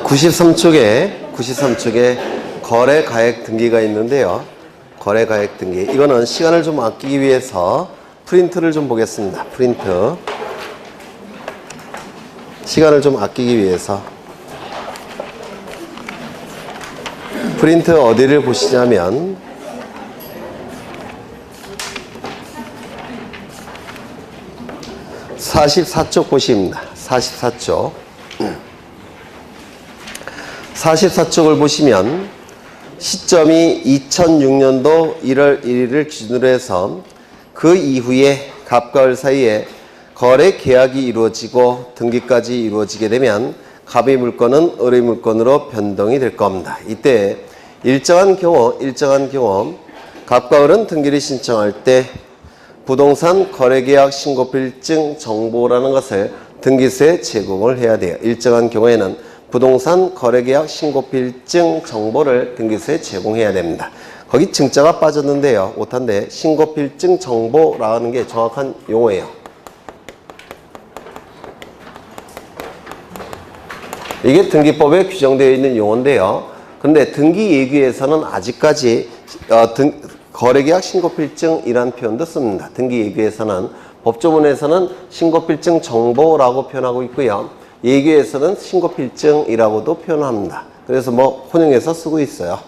93쪽에 거래가액 등기가 있는데요. 거래가액 등기. 이거는 시간을 좀 아끼기 위해서 프린트를 좀 보겠습니다. 프린트. 시간을 좀 아끼기 위해서. 프린트 어디를 보시냐면, (44쪽) 보십니다. 44쪽. 44쪽을 보시면 시점이 2006년도 1월 1일을 기준으로 해서 그 이후에 갑과 을 사이에 거래 계약이 이루어지고 등기까지 이루어지게 되면 갑의 물건은 을의 물건으로 변동이 될 겁니다. 이때 일정한 경우 갑과 을은 등기를 신청할 때 부동산 거래계약 신고필증 정보라는 것을 등기소에 제공을 해야 돼요. 일정한 경우에는 부동산 거래계약 신고필증 정보를 등기소에 제공해야 됩니다. 거기 증자가 빠졌는데요. 오탄데 신고필증 정보라는 게 정확한 용어예요. 이게 등기법에 규정되어 있는 용어인데요. 그런데 등기예규에서는 아직까지 거래계약 신고필증이라는 표현도 씁니다. 등기예규에서는 법조문에서는 신고필증 정보라고 표현하고 있고요. 예규에서는 신고필증이라고도 표현합니다. 그래서 혼용해서 쓰고 있어요.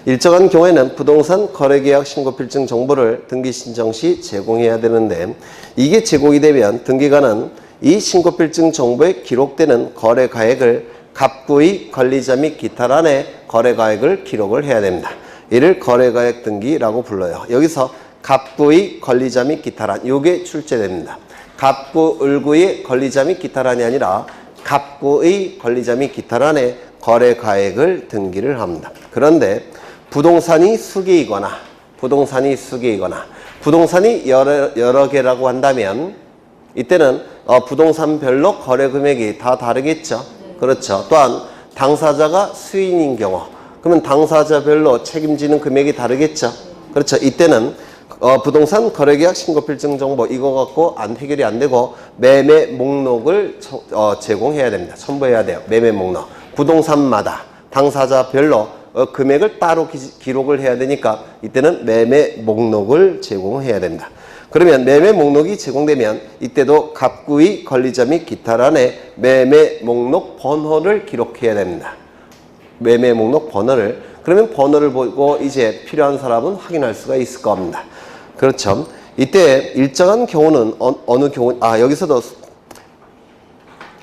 일정한 경우에는 부동산 거래계약 신고필증 정보를 등기 신청 시 제공해야 되는데, 이게 제공이 되면 등기관은 이 신고필증 정보에 기록되는 거래가액을 갑구의 권리자 및 기타란에 거래가액을 기록을 해야 됩니다. 이를 거래가액 등기라고 불러요. 여기서 갑구의 권리자 및 기타란, 요게 출제됩니다. 갑구, 을구의 권리자 및 기타란이 아니라 갑구의 권리자 및 기타란에 거래가액을 등기를 합니다. 그런데 부동산이 수개이거나 부동산이 여러 개라고 한다면 이때는 부동산별로 거래 금액이 다 다르겠죠. 그렇죠. 또한 당사자가 수인인 경우, 그러면 당사자별로 책임지는 금액이 다르겠죠. 그렇죠. 이때는 부동산 거래계약 신고필증 정보 이거 갖고 해결이 안 되고 매매 목록을 제공해야 됩니다. 첨부해야 돼요. 매매 목록. 부동산마다 당사자별로 금액을 따로 기록을 해야 되니까 이때는 매매 목록을 제공해야 됩니다. 그러면 매매 목록이 제공되면 이때도 갑구의 권리자 및 기타란에 매매 목록 번호를 기록해야 됩니다. 매매 목록 번호를. 그러면 번호를 보고 이제 필요한 사람은 확인할 수가 있을 겁니다. 그렇죠. 이때 일정한 경우는 어느 경우, 여기서도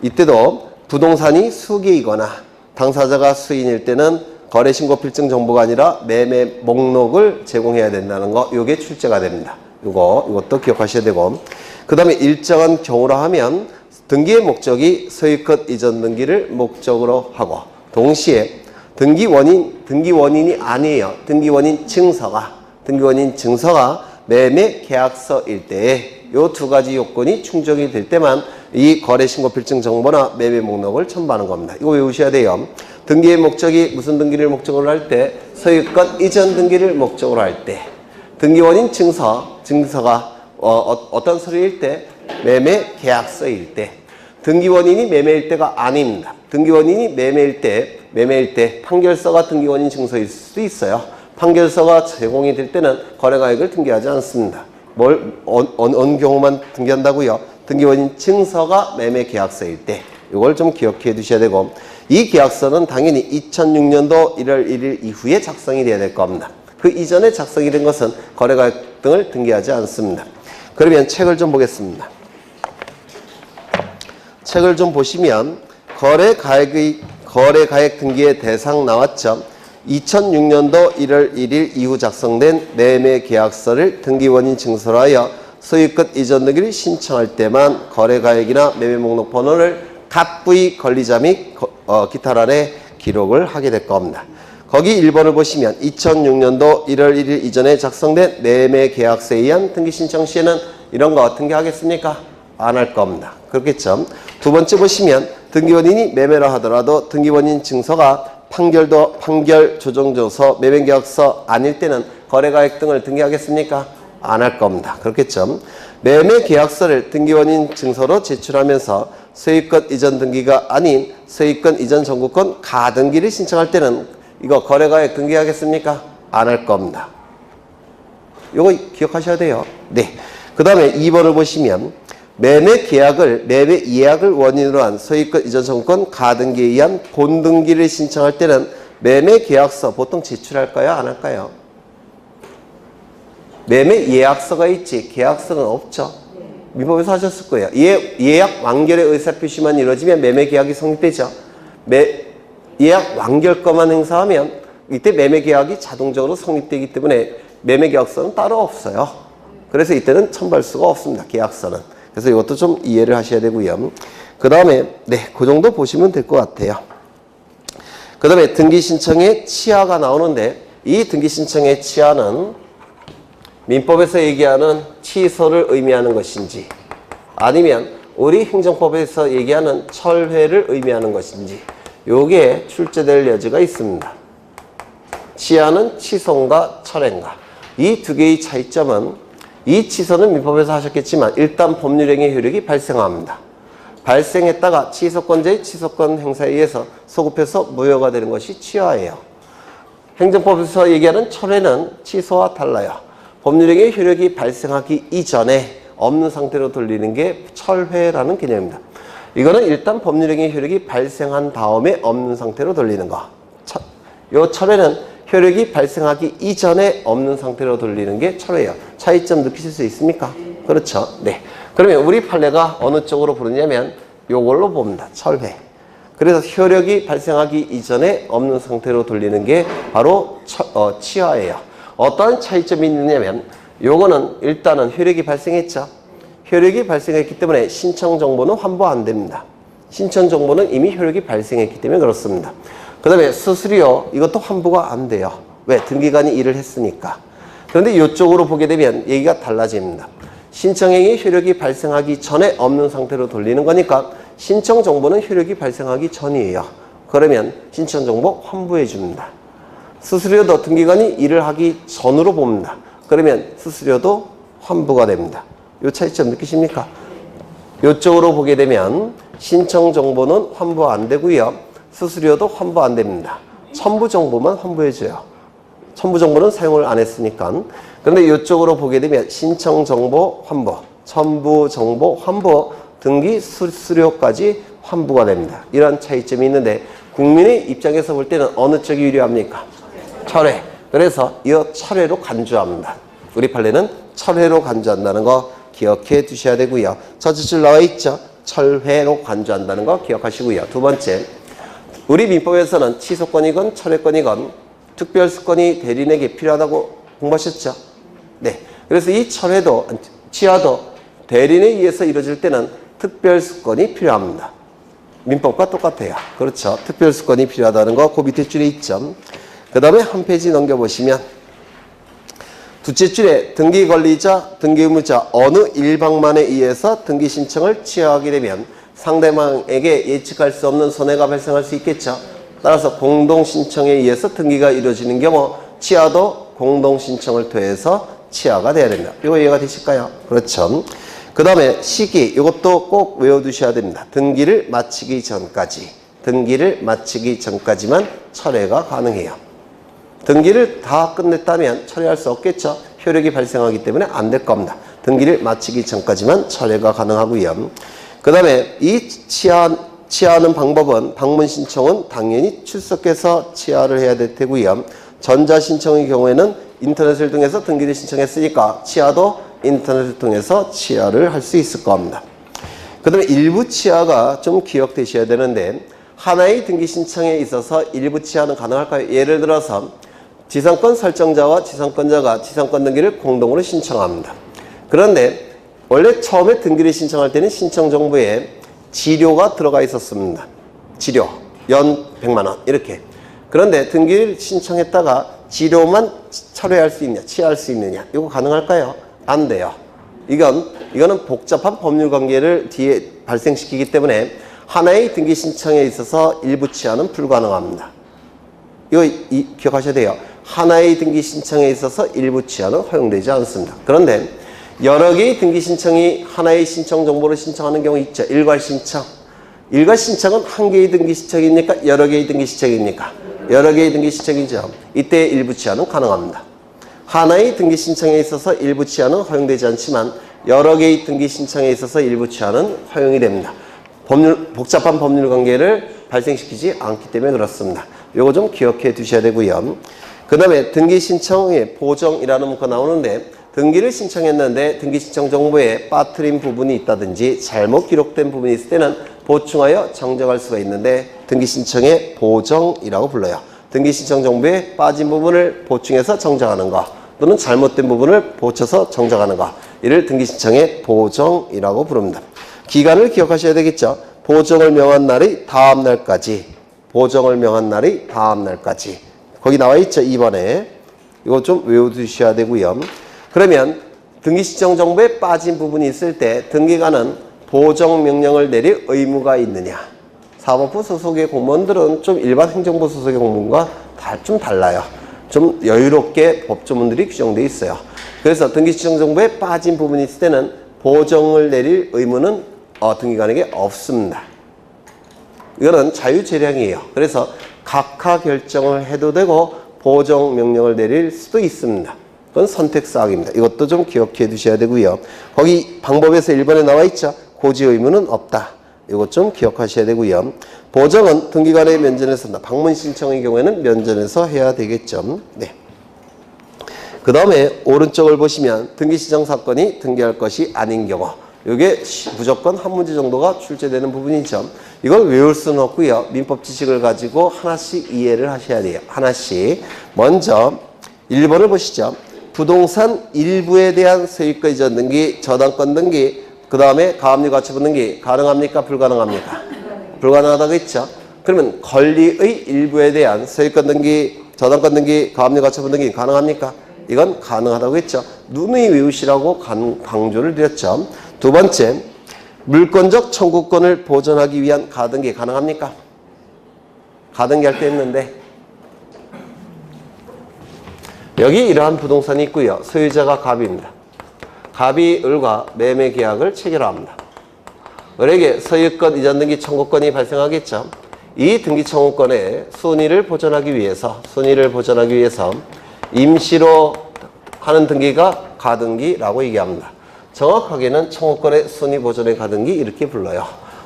이때도 부동산이 수개이거나 당사자가 수인일 때는 거래신고필증 정보가 아니라 매매 목록을 제공해야 된다는 거, 요게 출제가 됩니다. 이것도 기억하셔야 되고, 그 다음에 일정한 경우라 하면 등기의 목적이 소유권 이전 등기를 목적으로 하고, 동시에 등기 원인이 아니에요. 등기 원인 증서가 매매 계약서일 때에 요 두 가지 요건이 충족이 될 때만 이 거래신고필증 정보나 매매 목록을 첨부하는 겁니다. 이거 외우셔야 돼요. 등기의 목적이 무슨 등기를 목적으로 할 때? 소유권 이전 등기를 목적으로 할 때. 등기 원인 증서가 어떤 서류일 때? 매매 계약서일 때. 등기 원인이 매매일 때가 아닙니다. 등기 원인이 매매일 때 판결서가 등기 원인 증서일 수도 있어요. 판결서가 제공이 될 때는 거래가액을 등기하지 않습니다. 어느 경우만 등기한다고요? 등기 원인 증서가 매매 계약서일 때. 이걸 좀 기억해 두셔야 되고, 이 계약서는 당연히 2006년도 1월 1일 이후에 작성이 돼야 될 겁니다. 그 이전에 작성이 된 것은 거래가액 등을 등기하지 않습니다. 그러면 책을 좀 보겠습니다. 책을 좀 보시면 거래가액 등기의 대상 나왔죠. 2006년도 1월 1일 이후 작성된 매매 계약서를 등기원인 증서로 하여 소유권 이전 등기를 신청할 때만 거래가액이나 매매 목록 번호를 갑부의 권리자 및 기타란에 기록을 하게 될 겁니다. 거기 1번을 보시면 2006년도 1월 1일 이전에 작성된 매매 계약서에 의한 등기 신청 시에는 이런 거 등기하겠습니까? 안 할 겁니다. 그렇겠죠. 두 번째 보시면 등기원인이 매매라 하더라도 등기원인 증서가 판결 조정조서, 매매계약서 아닐 때는 거래가액 등을 등기하겠습니까? 안 할 겁니다. 그렇겠죠. 매매 계약서를 등기원인 증서로 제출하면서 소유권 이전 등기가 아닌 소유권 이전 정구권 가등기를 신청할 때는 이거 거래가액 등기하겠습니까? 안 할 겁니다. 이거 기억하셔야 돼요. 네. 그 다음에 2번을 보시면 매매 계약을 매매 예약을 원인으로 한 소유권 이전 정구권 가등기에 의한 본등기를 신청할 때는 매매 계약서 보통 제출할까요? 안 할까요? 매매 예약서가 있지 계약서는 없죠. 민법에서 하셨을 거예요. 예약 완결의 의사표시만 이루어지면 매매 계약이 성립되죠. 예약 완결권만 행사하면 이때 매매 계약이 자동적으로 성립되기 때문에 매매 계약서는 따로 없어요. 그래서 이때는 첨부할 수가 없습니다. 계약서는. 그래서 이것도 좀 이해를 하셔야 되고요. 그 다음에 그 정도 보시면 될 것 같아요. 그 다음에 등기 신청의 치하가 나오는데 이 등기 신청의 치하는 민법에서 얘기하는 취소를 의미하는 것인지 아니면 우리 행정법에서 얘기하는 철회를 의미하는 것인지 요게 출제될 여지가 있습니다. 치하는 취소인가 철회인가 이 두 개의 차이점은 이 취소는 민법에서 하셨겠지만 일단 법률행위 효력이 발생합니다. 발생했다가 취소권자의 취소권 행사에 의해서 소급해서 무효가 되는 것이 치하예요. 행정법에서 얘기하는 철회는 취소와 달라요. 법률행위 효력이 발생하기 이전에 없는 상태로 돌리는 게 철회라는 개념입니다. 이거는 일단 법률행위 효력이 발생한 다음에 없는 상태로 돌리는 거. 요 철회는 효력이 발생하기 이전에 없는 상태로 돌리는 게 철회예요. 차이점 느끼실 수 있습니까? 그렇죠. 네. 그러면 우리 판례가 어느 쪽으로 부르냐면 요걸로 봅니다. 철회. 그래서 효력이 발생하기 이전에 없는 상태로 돌리는 게 바로 치하예요. 어떠한 차이점이 있느냐면 요거는 일단은 효력이 발생했죠. 효력이 발생했기 때문에 신청 정보는 환부 안 됩니다. 신청 정보는 이미 효력이 발생했기 때문에 그렇습니다. 그 다음에 수수료 이것도 환부가 안 돼요. 왜? 등기관이 일을 했으니까. 그런데 이쪽으로 보게 되면 얘기가 달라집니다. 신청행위 효력이 발생하기 전에 없는 상태로 돌리는 거니까 신청 정보는 효력이 발생하기 전이에요. 그러면 신청 정보 환부해 줍니다. 수수료도 등기관이 일을 하기 전으로 봅니다. 그러면 수수료도 환부가 됩니다. 이 차이점 느끼십니까? 이쪽으로 보게 되면 신청 정보는 환부 안 되고요. 수수료도 환부 안 됩니다. 첨부 정보만 환부해줘요. 첨부 정보는 사용을 안 했으니까. 그런데 이쪽으로 보게 되면 신청 정보 환부, 첨부 정보 환부, 등기 수수료까지 환부가 됩니다. 이런 차이점이 있는데 국민의 입장에서 볼 때는 어느 쪽이 유리합니까? 철회. 그래서 이 철회로 간주합니다. 우리 판례는 철회로 간주한다는 거 기억해 두셔야 되고요. 첫째 줄 나와 있죠? 철회로 간주한다는 거 기억하시고요. 두 번째, 우리 민법에서는 취소권이건 철회권이건 특별수권이 대리인에게 필요하다고 공부하셨죠? 네. 그래서 이 철회도, 치하도 대리인에 의해서 이루어질 때는 특별수권이 필요합니다. 민법과 똑같아요. 그렇죠. 특별수권이 필요하다는 거 그 밑에 줄에 있죠. 그 다음에 한 페이지 넘겨보시면 두째 줄에 등기권리자, 등기의무자 어느 일방만에 의해서 등기 신청을 취하하게 되면 상대방에게 예측할 수 없는 손해가 발생할 수 있겠죠. 따라서 공동신청에 의해서 등기가 이루어지는 경우 취하도 공동신청을 통해서 취하가 돼야 됩니다. 이거 이해가 되실까요? 그렇죠. 그 다음에 시기 이것도 꼭 외워두셔야 됩니다. 등기를 마치기 전까지만 철회가 가능해요. 등기를 다 끝냈다면 철회할 수 없겠죠. 효력이 발생하기 때문에 안 될 겁니다. 등기를 마치기 전까지만 철회가 가능하고요. 그 다음에 이 취하하는 방법은 방문 신청은 당연히 출석해서 취하를 해야 될 테고요. 전자 신청의 경우에는 인터넷을 통해서 등기를 신청했으니까 취하도 인터넷을 통해서 취하를 할 수 있을 겁니다. 그 다음에 일부 취하가 좀 기억되셔야 되는데 하나의 등기 신청에 있어서 일부 취하는 가능할까요? 예를 들어서 지상권 설정자와 지상권자가 지상권 등기를 공동으로 신청합니다. 그런데 원래 처음에 등기를 신청할 때는 신청 정보에 지료가 들어가 있었습니다. 지료, 연 100만 원 이렇게. 그런데 등기를 신청했다가 지료만 철회할 수 있냐, 취하할 수 있느냐 이거 가능할까요? 안 돼요. 이거는 복잡한 법률 관계를 뒤에 발생시키기 때문에 하나의 등기 신청에 있어서 일부 취하는 불가능합니다. 이거 기억하셔야 돼요. 하나의 등기 신청에 있어서 일부 취하는 허용되지 않습니다. 그런데 여러 개의 등기 신청이 하나의 신청 정보를 신청하는 경우 있죠. 일괄 신청. 일괄 신청은 한 개의 등기 신청입니까? 여러 개의 등기 신청입니까? 여러 개의 등기 신청이죠. 이때 일부 취하는 가능합니다. 하나의 등기 신청에 있어서 일부 취하는 허용되지 않지만 여러 개의 등기 신청에 있어서 일부 취하는 허용이 됩니다. 복잡한 법률 관계를 발생시키지 않기 때문에 그렇습니다. 요거 좀 기억해 두셔야 되고요. 그 다음에 등기 신청의 보정이라는 문구가 나오는데 등기를 신청했는데 등기 신청 정보에 빠뜨린 부분이 있다든지 잘못 기록된 부분이 있을 때는 보충하여 정정할 수가 있는데 등기 신청의 보정이라고 불러요. 등기 신청 정보에 빠진 부분을 보충해서 정정하는 거 또는 잘못된 부분을 고쳐서 정정하는 거 이를 등기 신청의 보정이라고 부릅니다. 기간을 기억하셔야 되겠죠. 보정을 명한 날이 다음 날까지. 보정을 명한 날이 다음 날까지. 거기 나와 있죠. 2번에. 이거 좀 외워두셔야 되고요. 그러면 등기 신청 정보에 빠진 부분이 있을 때 등기관은 보정 명령을 내릴 의무가 있느냐. 사법부 소속의 공무원들은 좀 일반 행정부 소속의 공무원과 좀 달라요. 좀 여유롭게 법조문들이 규정되어 있어요. 그래서 등기 신청 정보에 빠진 부분이 있을 때는 보정을 내릴 의무는 등기관에게 없습니다. 이거는 자유재량이에요. 그래서 각하 결정을 해도 되고 보정 명령을 내릴 수도 있습니다. 그건 선택사항입니다. 이것도 좀 기억해 두셔야 되고요. 거기 방법에서 1번에 나와 있죠. 고지 의무는 없다. 이것 좀 기억하셔야 되고요. 보정은 등기관의 면전에서 한다. 방문 신청의 경우에는 면전에서 해야 되겠죠. 네. 그 다음에 오른쪽을 보시면 등기 신청 사건이 등기할 것이 아닌 경우 이게 무조건 한 문제 정도가 출제되는 부분이죠. 이걸 외울 수는 없고요. 민법 지식을 가지고 하나씩 이해를 하셔야 돼요. 하나씩. 먼저 1번을 보시죠. 부동산 일부에 대한 소유권 이전 등기, 저당권 등기, 그 다음에 가압류 가처분 등기 가능합니까? 불가능합니까? 불가능하다고 했죠. 그러면 권리의 일부에 대한 소유권 등기, 저당권 등기, 가압류 가처분 등기 가능합니까? 이건 가능하다고 했죠. 누누이 외우시라고 강조를 드렸죠. 두 번째, 물권적 청구권을 보존하기 위한 가등기 가능합니까? 가등기 할 때 했는데 여기 이러한 부동산이 있고요. 소유자가 갑입니다. 갑이 을과 매매 계약을 체결합니다. 을에게 소유권 이전 등기 청구권이 발생하겠죠. 이 등기 청구권의 순위를 보존하기 위해서 임시로 하는 등기가 가등기라고 얘기합니다. 정확하게는 청구권의 순위 보존의 가등기 이렇게 불러요.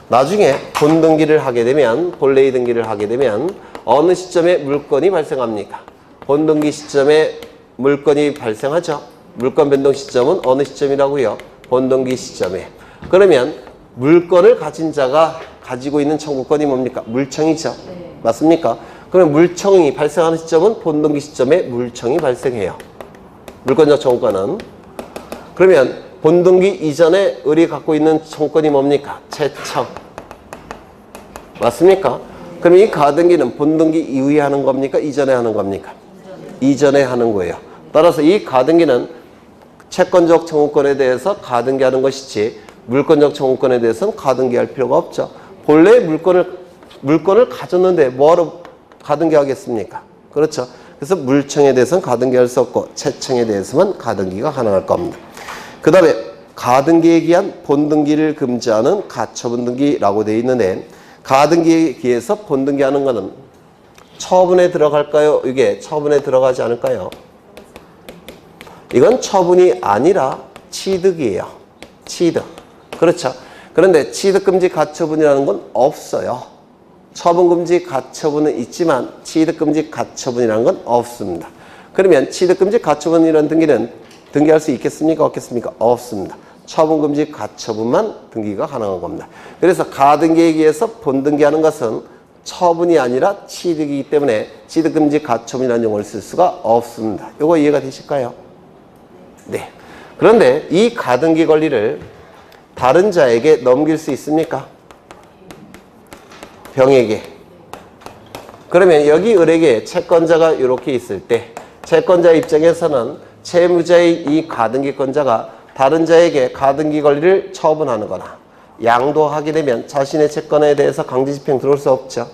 나중에 본등기를 하게 되면 본래의 등기를 하게 되면 어느 시점에 물건이 발생합니까? 본등기 시점에 물건이 발생하죠. 물건 변동 시점은 어느 시점이라고요? 본등기 시점에. 그러면 물건을 가진 자가 가지고 있는 청구권이 뭡니까? 물청이죠. 맞습니까? 그러면 물청이 발생하는 시점은 본등기 시점에 물청이 발생해요. 물권적 청구권은. 그러면 본등기 이전에 을이 갖고 있는 청구권이 뭡니까? 채청. 맞습니까? 그럼 이 가등기는 본등기 이후에 하는 겁니까? 이전에 하는 겁니까? 이전에 하는 거예요. 따라서 이 가등기는 채권적 청구권에 대해서 가등기하는 것이지 물권적 청구권에 대해서는 가등기할 필요가 없죠. 본래 물건을 가졌는데 뭐하러 가등기하겠습니까? 그렇죠. 그래서 물청에 대해서는 가등기할 수 없고 채청에 대해서만 가등기가 가능할 겁니다. 그 다음에 가등기에 기한 본등기를 금지하는 가처분 등기라고 되어 있는데 가등기에 기해서 본등기하는 것은 처분에 들어갈까요? 이게 처분에 들어가지 않을까요? 이건 처분이 아니라 취득이에요. 취득. 그렇죠. 그런데 취득금지 가처분이라는 건 없어요. 처분금지 가처분은 있지만 취득금지 가처분이라는 건 없습니다. 그러면 취득금지 가처분이라는 등기는 등기할 수 있겠습니까? 없겠습니까? 없습니다. 처분금지 가처분만 등기가 가능한 겁니다. 그래서 가등기에 의해서 본등기하는 것은 처분이 아니라 취득이기 때문에 취득금지 가처분이라는 용어를 쓸 수가 없습니다. 이거 이해가 되실까요? 네. 그런데 이 가등기 권리를 다른 자에게 넘길 수 있습니까? 병에게. 그러면 여기 을에게 채권자가 이렇게 있을 때 채권자 입장에서는 채무자의 이 가등기권자가 다른 자에게 가등기 권리를 처분하는 거나 양도하게 되면 자신의 채권에 대해서 강제집행 들어올 수 없죠.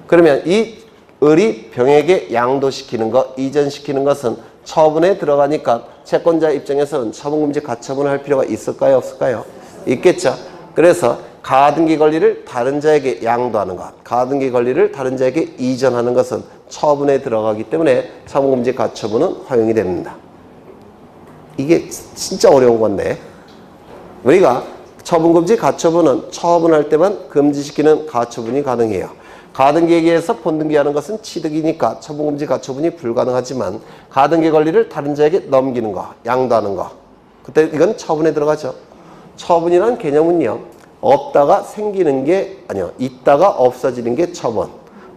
그러면 이 을이 병에게 양도시키는 것, 이전시키는 것은 처분에 들어가니까 채권자 입장에서는 처분금지 가처분을 할 필요가 있을까요? 없을까요? 있겠죠. 그래서 가등기 권리를 다른 자에게 양도하는 것, 가등기 권리를 다른 자에게 이전하는 것은 처분에 들어가기 때문에 처분금지 가처분은 허용이 됩니다. 이게 진짜 어려운 건데 우리가 처분금지 가처분은 처분할 때만 금지시키는 가처분이 가능해요. 가등기에 의해서 본등기하는 것은 취득이니까 처분금지 가처분이 불가능하지만 가등기 권리를 다른 자에게 넘기는 거, 양도하는 거 그때 이건 처분에 들어가죠. 처분이라는 개념은요. 없다가 생기는 게 아니요. 있다가 없어지는 게 처분.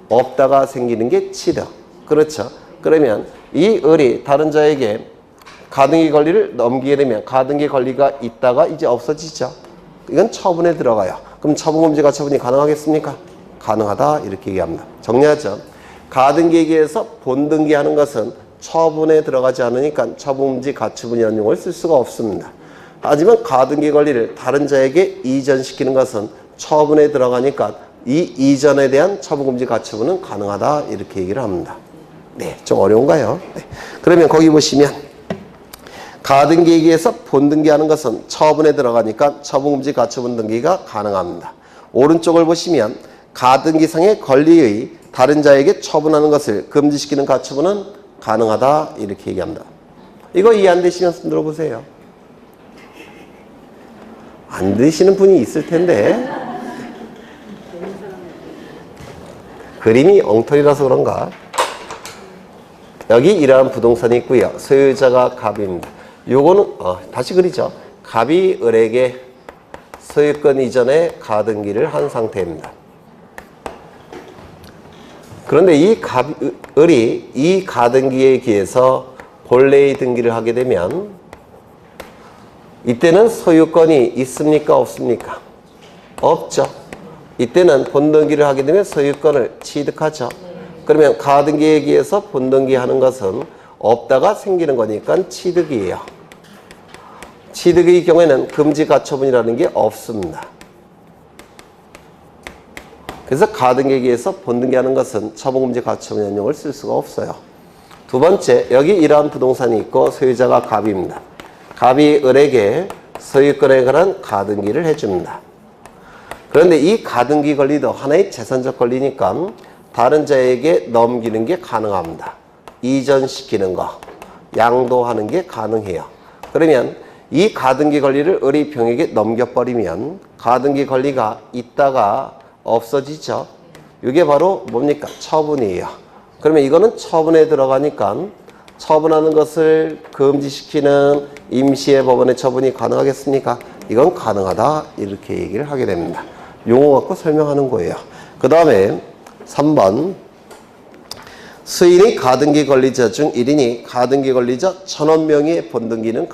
없다가 생기는 게 취득. 그렇죠. 그러면 이 을이 다른 자에게 가등기 권리를 넘기게 되면 가등기 권리가 있다가 이제 없어지죠. 이건 처분에 들어가요. 그럼 처분금지 가처분이 가능하겠습니까? 가능하다 이렇게 얘기합니다. 정리하죠. 가등기에 의해서 본등기하는 것은 처분에 들어가지 않으니까 처분금지 가처분이라는 용어를 쓸 수가 없습니다. 하지만 가등기 권리를 다른 자에게 이전시키는 것은 처분에 들어가니까 이 이전에 대한 처분금지 가처분은 가능하다 이렇게 얘기를 합니다. 네, 좀 어려운가요? 네. 그러면 거기 보시면 가등기에 의해서 본등기하는 것은 처분에 들어가니까 처분금지 가처분 등기가 가능합니다. 오른쪽을 보시면 가등기상의 권리의 다른 자에게 처분하는 것을 금지시키는 가처분은 가능하다 이렇게 얘기합니다. 이거 이해 안 되시면 손 들어보세요. 안 되시는 분이 있을 텐데 그림이 엉터리라서 그런가. 여기 이러한 부동산이 있고요. 소유자가 갑입니다. 요거는 다시 그리죠. 갑이 을에게 소유권 이전에 가등기를 한 상태입니다. 그런데 이 을이 이 가등기에 기해서 본래의 등기를 하게 되면 이때는 소유권이 있습니까? 없습니까? 없죠. 이때는 본등기를 하게 되면 소유권을 취득하죠. 그러면 가등기에 기해서 본등기하는 것은 없다가 생기는 거니까 취득이에요. 취득의 경우에는 금지 가처분이라는 게 없습니다. 그래서 가등기에 의해서 본등기하는 것은 처분금지 가처분이라는 용어를 쓸 수가 없어요. 두 번째, 여기 이러한 부동산이 있고 소유자가 갑입니다. 갑이 을에게 소유권에 관한 가등기를 해줍니다. 그런데 이 가등기 권리도 하나의 재산적 권리니까 다른 자에게 넘기는 게 가능합니다. 이전시키는 거, 양도하는 게 가능해요. 그러면 이 가등기 권리를 을이 병에게 넘겨버리면 가등기 권리가 있다가 없어지죠. 이게 바로 뭡니까? 처분이에요. 그러면 이거는 처분에 들어가니까 처분하는 것을 금지시키는 임시의 법원의 처분이 가능하겠습니까? 이건 가능하다 이렇게 얘기를 하게 됩니다. 용어 갖고 설명하는 거예요. 그 다음에 3번 수인이 가등기 권리자 중 1인이 가등기 권리자 1000원 명의의 본등기는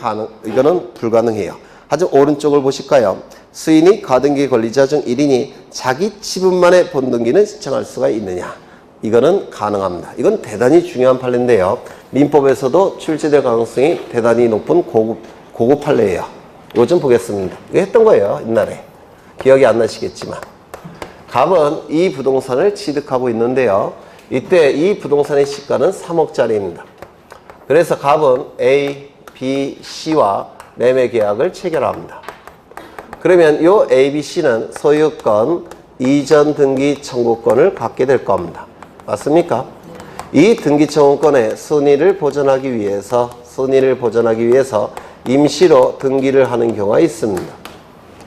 이거는 불가능해요. 하지만 오른쪽을 보실까요? 수인이 가등기 권리자 중 1인이 자기 지분만의 본등기는 신청할 수가 있느냐? 이거는 가능합니다. 이건 대단히 중요한 판례인데요. 민법에서도 출제될 가능성이 대단히 높은 고급 판례예요. 이거 좀 보겠습니다. 이거 했던 거예요. 옛날에. 기억이 안 나시겠지만. 갑은 이 부동산을 취득하고 있는데요. 이때 이 부동산의 시가는 3억짜리입니다. 그래서 갑은 A, B, C와 매매 계약을 체결합니다. 그러면 이 A, B, C는 소유권 이전 등기 청구권을 갖게 될 겁니다. 맞습니까? 이 등기 청구권의 순위를 보존하기 위해서 임시로 등기를 하는 경우가 있습니다.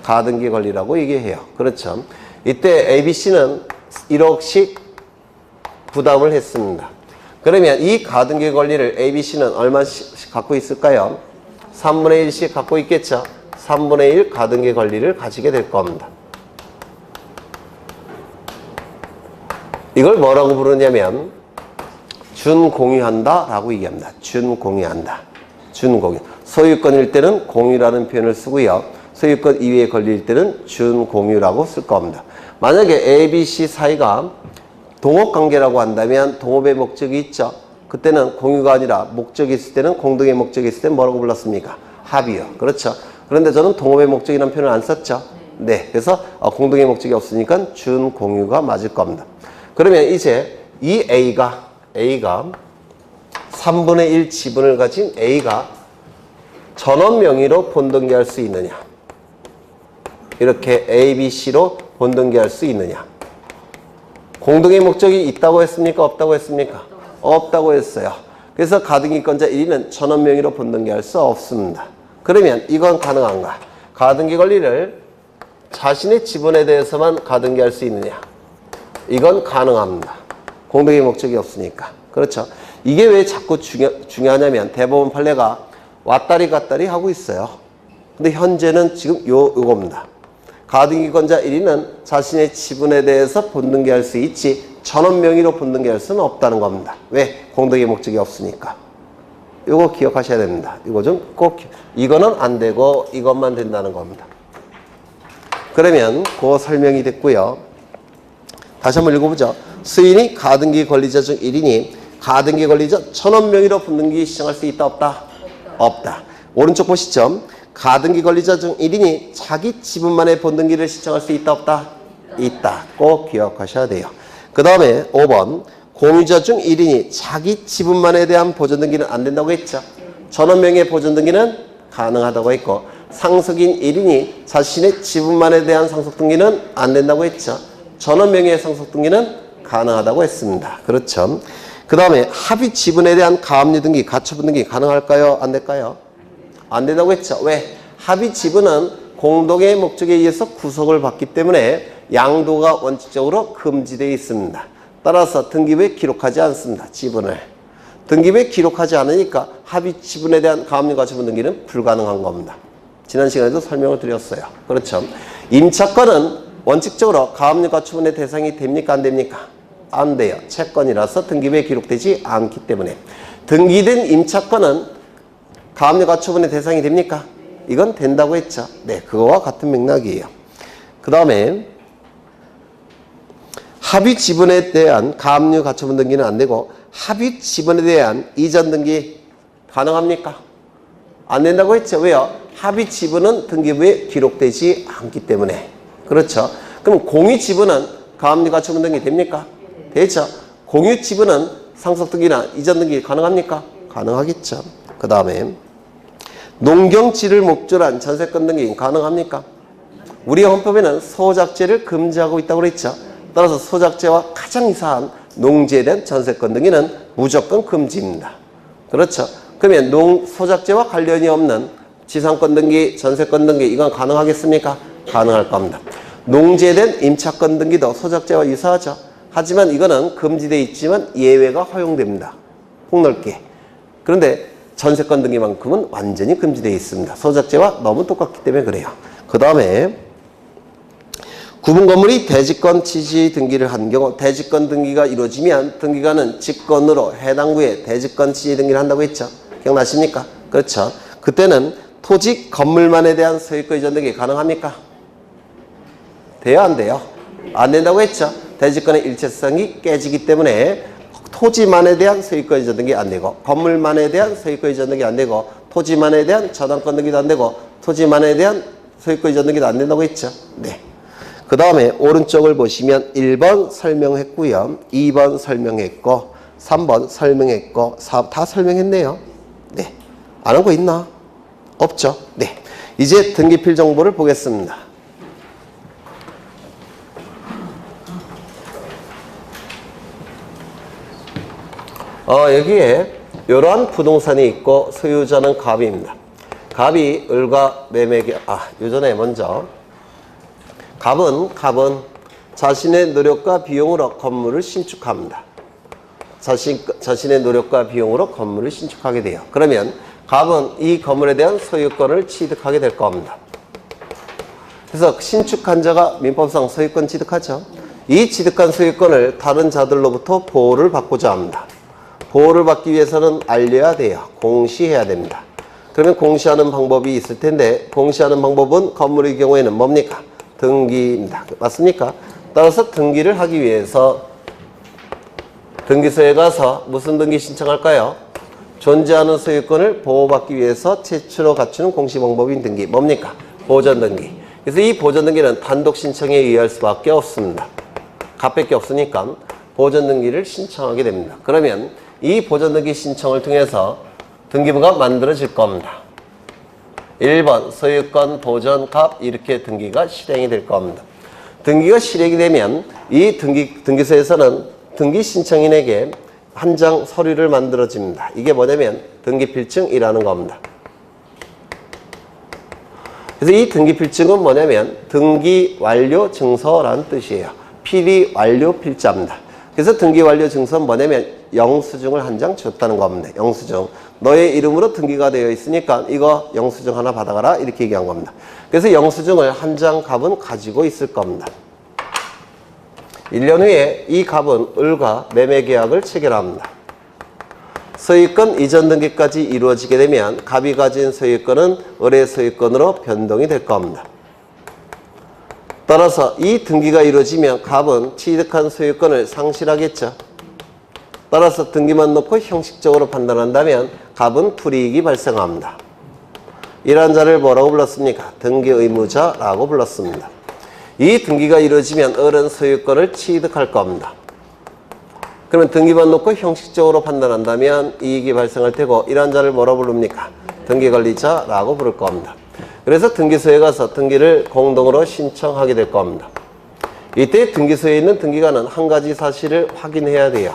가등기 권리라고 얘기해요. 그렇죠. 이때 A, B, C는 1억씩 부담을 했습니다. 그러면 이 가등기 권리를 A, B, C는 얼마씩 갖고 있을까요? 3분의 1씩 갖고 있겠죠. 3분의 1 가등기 권리를 가지게 될 겁니다. 이걸 뭐라고 부르냐면 준공유한다 라고 얘기합니다. 준공유한다. 준공유. 소유권일 때는 공유라는 표현을 쓰고요. 소유권 이외의 권리일 때는 준공유라고 쓸 겁니다. 만약에 A, B, C 사이가 동업관계라고 한다면 동업의 목적이 있죠. 그때는 공유가 아니라 목적이 있을 때는 공동의 목적이 있을 때는 뭐라고 불렀습니까? 합의요. 그렇죠. 그런데 저는 동업의 목적이라는 표현을 안 썼죠. 네. 그래서 공동의 목적이 없으니까 준공유가 맞을 겁니다. 그러면 이제 이 A가 3분의 1 지분을 가진 A가 전원 명의로 본등기할 수 있느냐. 이렇게 A, B, C로 본등기할 수 있느냐. 공동의 목적이 있다고 했습니까? 없다고 했습니까? 없다고 했어요. 그래서 가등기권자 1위는 전원 명의로 본등기할 수 없습니다. 그러면 이건 가능한가? 가등기 권리를 자신의 지분에 대해서만 가등기할 수 있느냐? 이건 가능합니다. 공동의 목적이 없으니까. 그렇죠? 이게 왜 자꾸 중요하냐면 대법원 판례가 왔다리 갔다리 하고 있어요. 근데 현재는 지금 요겁니다. 가등기권자 1위는 자신의 지분에 대해서 본등기할 수 있지 전원 명의로 본등기할 수는 없다는 겁니다. 왜? 공동의 목적이 없으니까. 이거 기억하셔야 됩니다. 이거 좀 꼭 이거는 안 되고 이것만 된다는 겁니다. 그러면 그 설명이 됐고요. 다시 한번 읽어보죠. 수인이 가등기 권리자 중 1인이 가등기 권리자 전원 명의로 본등기 신청할 수 있다 없다? 없다. 오른쪽 보시죠. 가등기 권리자 중 1인이 자기 지분만의 본등기를 신청할 수 있다 없다? 있다. 꼭 기억하셔야 돼요. 그 다음에 5번 공유자 중 1인이 자기 지분만에 대한 보존등기는 안 된다고 했죠. 전원 명의의 보존등기는 가능하다고 했고 상속인 1인이 자신의 지분만에 대한 상속등기는 안 된다고 했죠. 전원 명의의 상속등기는 가능하다고 했습니다. 그렇죠. 그 다음에 합의 지분에 대한 가압류 등기, 가처분 등기 가능할까요? 안 될까요? 안 된다고 했죠. 왜? 합의 지분은 공동의 목적에 의해서 구속을 받기 때문에 양도가 원칙적으로 금지되어 있습니다. 따라서 등기부에 기록하지 않습니다. 지분을. 등기부에 기록하지 않으니까 합의 지분에 대한 가압류 가처분 등기는 불가능한 겁니다. 지난 시간에도 설명을 드렸어요. 그렇죠. 임차권은 원칙적으로 가압류 가처분의 대상이 됩니까? 안 됩니까? 안 돼요. 채권이라서 등기부에 기록되지 않기 때문에. 등기된 임차권은 가압류 가처분의 대상이 됩니까? 이건 된다고 했죠. 네, 그거와 같은 맥락이에요. 그 다음에 합의 지분에 대한 가압류 가처분 등기는 안 되고 합의 지분에 대한 이전 등기 가능합니까? 안 된다고 했죠. 왜요? 합의 지분은 등기부에 기록되지 않기 때문에. 그렇죠. 그럼 공유 지분은 가압류 가처분 등기 됩니까? 되죠. 공유 지분은 상속 등기나 이전 등기 가능합니까? 가능하겠죠. 그 다음에 농경지를 목적으로 한 전세권 등기 가능합니까? 우리 헌법에는 소작제를 금지하고 있다고 그랬죠. 따라서 소작제와 가장 유사한 농지에 대한 전세권 등기는 무조건 금지입니다. 그렇죠. 그러면 소작제와 관련이 없는 지상권 등기, 전세권 등기 이건 가능하겠습니까? 가능할 겁니다. 농지에 대한 임차권 등기도 소작제와 유사하죠. 하지만 이거는 금지되어 있지만 예외가 허용됩니다. 폭넓게. 그런데 전세권 등기만큼은 완전히 금지되어 있습니다. 소작제와 너무 똑같기 때문에 그래요. 그 다음에 구분 건물이 대지권 취지 등기를 한 경우 대지권 등기가 이루어지면 등기관은 직권으로 해당 구에 대지권 취지 등기를 한다고 했죠. 기억나십니까? 그렇죠. 그때는 토지 건물만에 대한 소유권 이전 등기 가능합니까? 돼요? 안 돼요? 안 된다고 했죠. 대지권의 일체성이 깨지기 때문에 토지만에 대한 소유권 이전 등기 안 되고 건물만에 대한 소유권 이전 등기 안 되고 토지만에 대한 저당권 등기도 안 되고 토지만에 대한 소유권 이전 등기도 안 된다고 했죠. 네. 그 다음에 오른쪽을 보시면 1번 설명했고요. 2번 설명했고 3번 설명했고 4, 다 설명했네요. 네. 안 한 거 있나? 없죠. 네. 이제 등기필 정보를 보겠습니다. 여기에 이러한 부동산이 있고 소유자는 갑입니다. 갑이 을과 매매계 요전에 먼저 갑은 자신의 노력과 비용으로 건물을 신축합니다. 자신의 노력과 비용으로 건물을 신축하게 돼요. 그러면 갑은 이 건물에 대한 소유권을 취득하게 될 겁니다. 그래서 신축한 자가 민법상 소유권 취득하죠. 이 취득한 소유권을 다른 자들로부터 보호를 받고자 합니다. 보호를 받기 위해서는 알려야 돼요. 공시해야 됩니다. 그러면 공시하는 방법이 있을 텐데 공시하는 방법은 건물의 경우에는 뭡니까? 등기입니다. 맞습니까? 따라서 등기를 하기 위해서 등기소에 가서 무슨 등기 신청할까요? 존재하는 소유권을 보호받기 위해서 최초로 갖추는 공시 방법인 등기. 뭡니까? 보존등기. 그래서 이 보존등기는 단독 신청에 의할 수밖에 없습니다. 갑밖에 없으니까 보존등기를 신청하게 됩니다. 그러면 이 보존등기 신청을 통해서 등기부가 만들어질 겁니다. 1번 소유권 보전 값 이렇게 등기가 실행이 될 겁니다. 등기가 실행이 되면 이 등기소에서는 등기 신청인에게 한 장 서류를 만들어줍니다. 이게 뭐냐면 등기필증이라는 겁니다. 그래서 이 등기필증은 뭐냐면 등기 완료 증서라는 뜻이에요. 필이 완료 필자입니다. 그래서 등기 완료 증서는 뭐냐면 영수증을 한 장 줬다는 겁니다. 영수증. 너의 이름으로 등기가 되어 있으니까 이거 영수증 하나 받아가라 이렇게 얘기한 겁니다. 그래서 영수증을 한 장 갑은 가지고 있을 겁니다. 1년 후에 이 갑은 을과 매매계약을 체결합니다. 소유권 이전 등기까지 이루어지게 되면 갑이 가진 소유권은 을의 소유권으로 변동이 될 겁니다. 따라서 이 등기가 이루어지면 갑은 취득한 소유권을 상실하겠죠. 따라서 등기만 놓고 형식적으로 판단한다면 갑은 불이익이 발생합니다. 이러한 자를 뭐라고 불렀습니까? 등기의무자라고 불렀습니다. 이 등기가 이루어지면 을은 소유권을 취득할 겁니다. 그러면 등기만 놓고 형식적으로 판단한다면 이익이 발생할 테고 이러한 자를 뭐라고 부릅니까? 등기관리자라고 부를 겁니다. 그래서 등기소에 가서 등기를 공동으로 신청하게 될 겁니다. 이때 등기소에 있는 등기관은 한 가지 사실을 확인해야 돼요.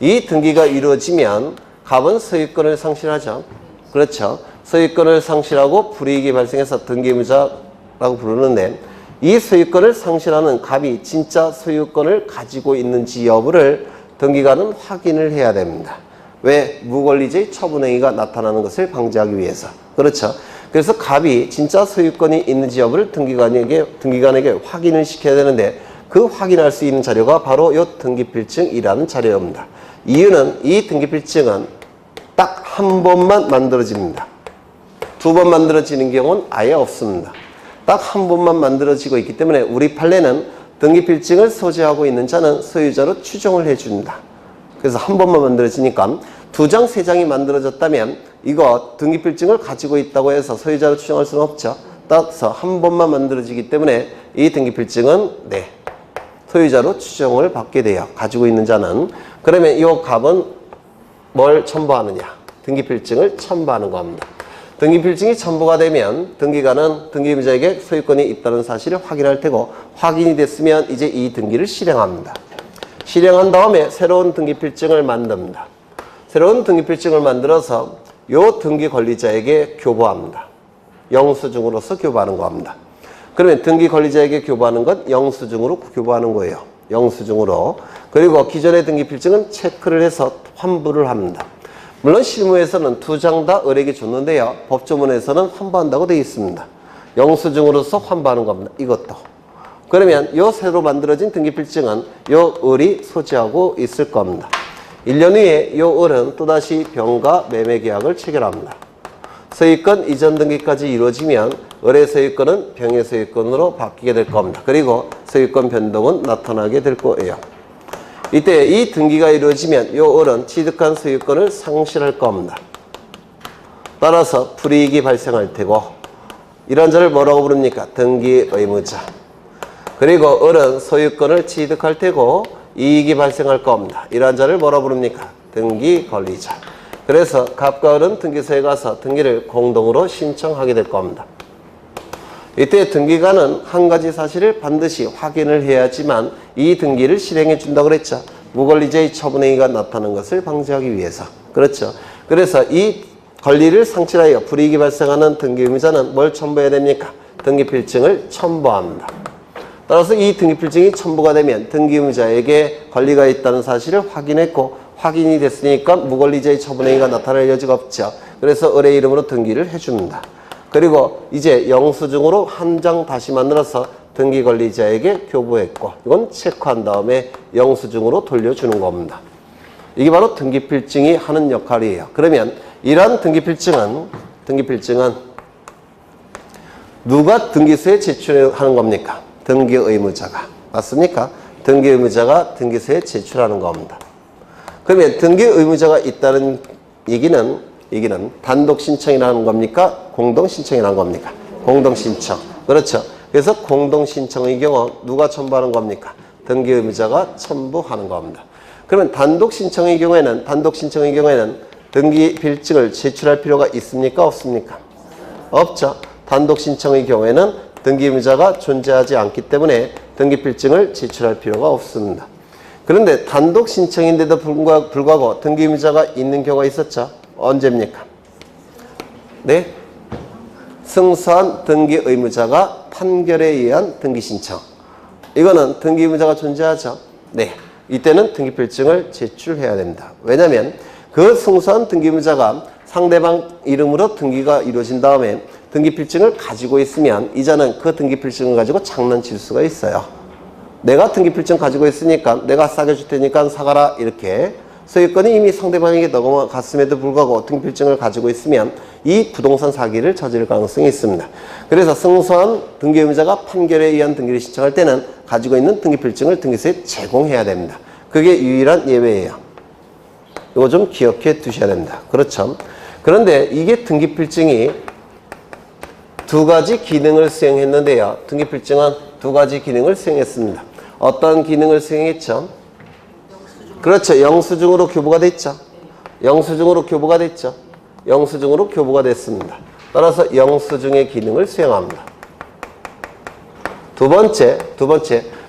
이 등기가 이루어지면 갑은 소유권을 상실하죠. 그렇죠. 소유권을 상실하고 불이익이 발생해서 등기의무자라고 부르는데 이 소유권을 상실하는 갑이 진짜 소유권을 가지고 있는지 여부를 등기관은 확인을 해야 됩니다. 왜? 무권리자의 처분행위가 나타나는 것을 방지하기 위해서. 그렇죠. 그래서 갑이 진짜 소유권이 있는지 여부를 등기관에게 확인을 시켜야 되는데 그 확인할 수 있는 자료가 바로 이 등기필증이라는 자료입니다. 이유는 이 등기필증은 딱 한 번만 만들어집니다. 두 번 만들어지는 경우는 아예 없습니다. 딱 한 번만 만들어지고 있기 때문에 우리 판례는 등기필증을 소지하고 있는 자는 소유자로 추정을 해준다. 그래서 한 번만 만들어지니까 두 장, 세 장이 만들어졌다면 이거 등기필증을 가지고 있다고 해서 소유자로 추정할 수는 없죠. 따라서 한 번만 만들어지기 때문에 이 등기필증은 소유자로 추정을 받게 돼요. 가지고 있는 자는. 그러면 이 갑은 뭘 첨부하느냐? 등기필증을 첨부하는 겁니다. 등기필증이 첨부가 되면 등기관은 등기의무자에게 소유권이 있다는 사실을 확인할 테고 확인이 됐으면 이제 이 등기를 실행합니다. 실행한 다음에 새로운 등기필증을 만듭니다. 새로운 등기필증을 만들어서 이 등기 권리자에게 교부합니다. 영수증으로서 교부하는 겁니다. 그러면 등기 권리자에게 교부하는 건 영수증으로 교부하는 거예요. 영수증으로. 그리고 기존의 등기필증은 체크를 해서 환부를 합니다. 물론 실무에서는 두 장 다 을에게 줬는데요. 법조문에서는 환부한다고 되어 있습니다. 영수증으로서 환부하는 겁니다. 이것도. 그러면 이 새로 만들어진 등기필증은 이 을이 소지하고 있을 겁니다. 1년 후에 이 을은 또다시 병과 매매계약을 체결합니다. 소유권 이전 등기까지 이루어지면 을의 소유권은 병의 소유권으로 바뀌게 될 겁니다. 그리고 소유권 변동은 나타나게 될 거예요. 이때 이 등기가 이루어지면 이 을은 취득한 소유권을 상실할 겁니다. 따라서 불이익이 발생할 테고 이런 자를 뭐라고 부릅니까? 등기의무자. 그리고 을은 소유권을 취득할 테고 이익이 발생할 겁니다. 이러한 자를 뭐라고 부릅니까? 등기권리자. 그래서 갑과 을은 등기소에 가서 등기를 공동으로 신청하게 될 겁니다. 이때 등기관은 한 가지 사실을 반드시 확인을 해야지만 이 등기를 실행해 준다고 그랬죠. 무권리자의 처분행위가 나타나는 것을 방지하기 위해서. 그렇죠. 그래서 이 권리를 상실하여 불이익이 발생하는 등기의무자는 뭘 첨부해야 됩니까? 등기필증을 첨부합니다. 따라서 이 등기필증이 첨부가 되면 등기의무자에게 권리가 있다는 사실을 확인했고 확인이 됐으니까 무권리자의 처분행위가 나타날 여지가 없죠. 그래서 을의 이름으로 등기를 해줍니다. 그리고 이제 영수증으로 한 장 다시 만들어서 등기권리자에게 교부했고 이건 체크한 다음에 영수증으로 돌려주는 겁니다. 이게 바로 등기필증이 하는 역할이에요. 그러면 이러한 등기필증은 누가 등기소에 제출하는 겁니까? 등기의무자가. 맞습니까? 등기의무자가 등기소에 제출하는 겁니다. 그러면 등기의무자가 있다는 얘기는 단독 신청이라는 겁니까? 공동 신청이라는 겁니까? 공동 신청. 그렇죠. 그래서 공동 신청의 경우 누가 첨부하는 겁니까? 등기의무자가 첨부하는 겁니다. 그러면 단독 신청의 경우에는 등기 필증을 제출할 필요가 있습니까? 없습니까? 없죠. 단독 신청의 경우에는 등기 의무자가 존재하지 않기 때문에 등기필증을 제출할 필요가 없습니다. 그런데 단독 신청인데도 불구하고 등기 의무자가 있는 경우가 있었죠. 언제입니까? 네? 승소한 등기 의무자가 판결에 의한 등기 신청. 이거는 등기 의무자가 존재하죠. 네. 이때는 등기필증을 제출해야 됩니다. 왜냐하면 그 승소한 등기 의무자가 상대방 이름으로 등기가 이루어진 다음에 등기필증을 가지고 있으면 이자는 그 등기필증을 가지고 장난칠 수가 있어요. 내가 등기필증 가지고 있으니까 내가 싸게 줄 테니까 사가라 이렇게 소유권이 이미 상대방에게 넘어갔음에도 불구하고 등기필증을 가지고 있으면 이 부동산 사기를 저지를 가능성이 있습니다. 그래서 승소한 등기 의무자가 판결에 의한 등기를 신청할 때는 가지고 있는 등기필증을 등기소에 제공해야 됩니다. 그게 유일한 예외예요. 이거 좀 기억해 두셔야 됩니다. 그렇죠? 그런데 이게 등기필증이 두 가지 기능을 수행했는데요. 등기필증은 두 가지 기능을 수행했습니다. 어떤 기능을 수행했죠? 그렇죠. 영수증으로 교부가 됐죠. 영수증으로 교부가 됐죠. 영수증으로 교부가 됐습니다. 따라서 영수증의 기능을 수행합니다. 두 번째,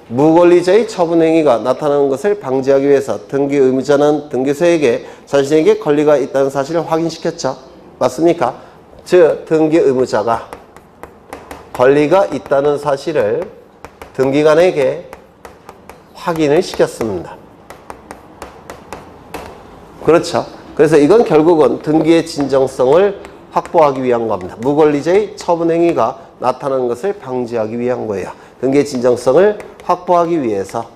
무권리자의 처분 행위가 나타나는 것을 방지하기 위해서 등기 의무자는 등기소에게 자신에게 권리가 있다는 사실을 확인시켰죠. 맞습니까? 즉, 등기 의무자가 권리가 있다는 사실을 등기관에게 확인을 시켰습니다. 그렇죠. 그래서 이건 결국은 등기의 진정성을 확보하기 위한 겁니다. 무권리자의 처분 행위가 나타나는 것을 방지하기 위한 거예요. 등기의 진정성을 확보하기 위해서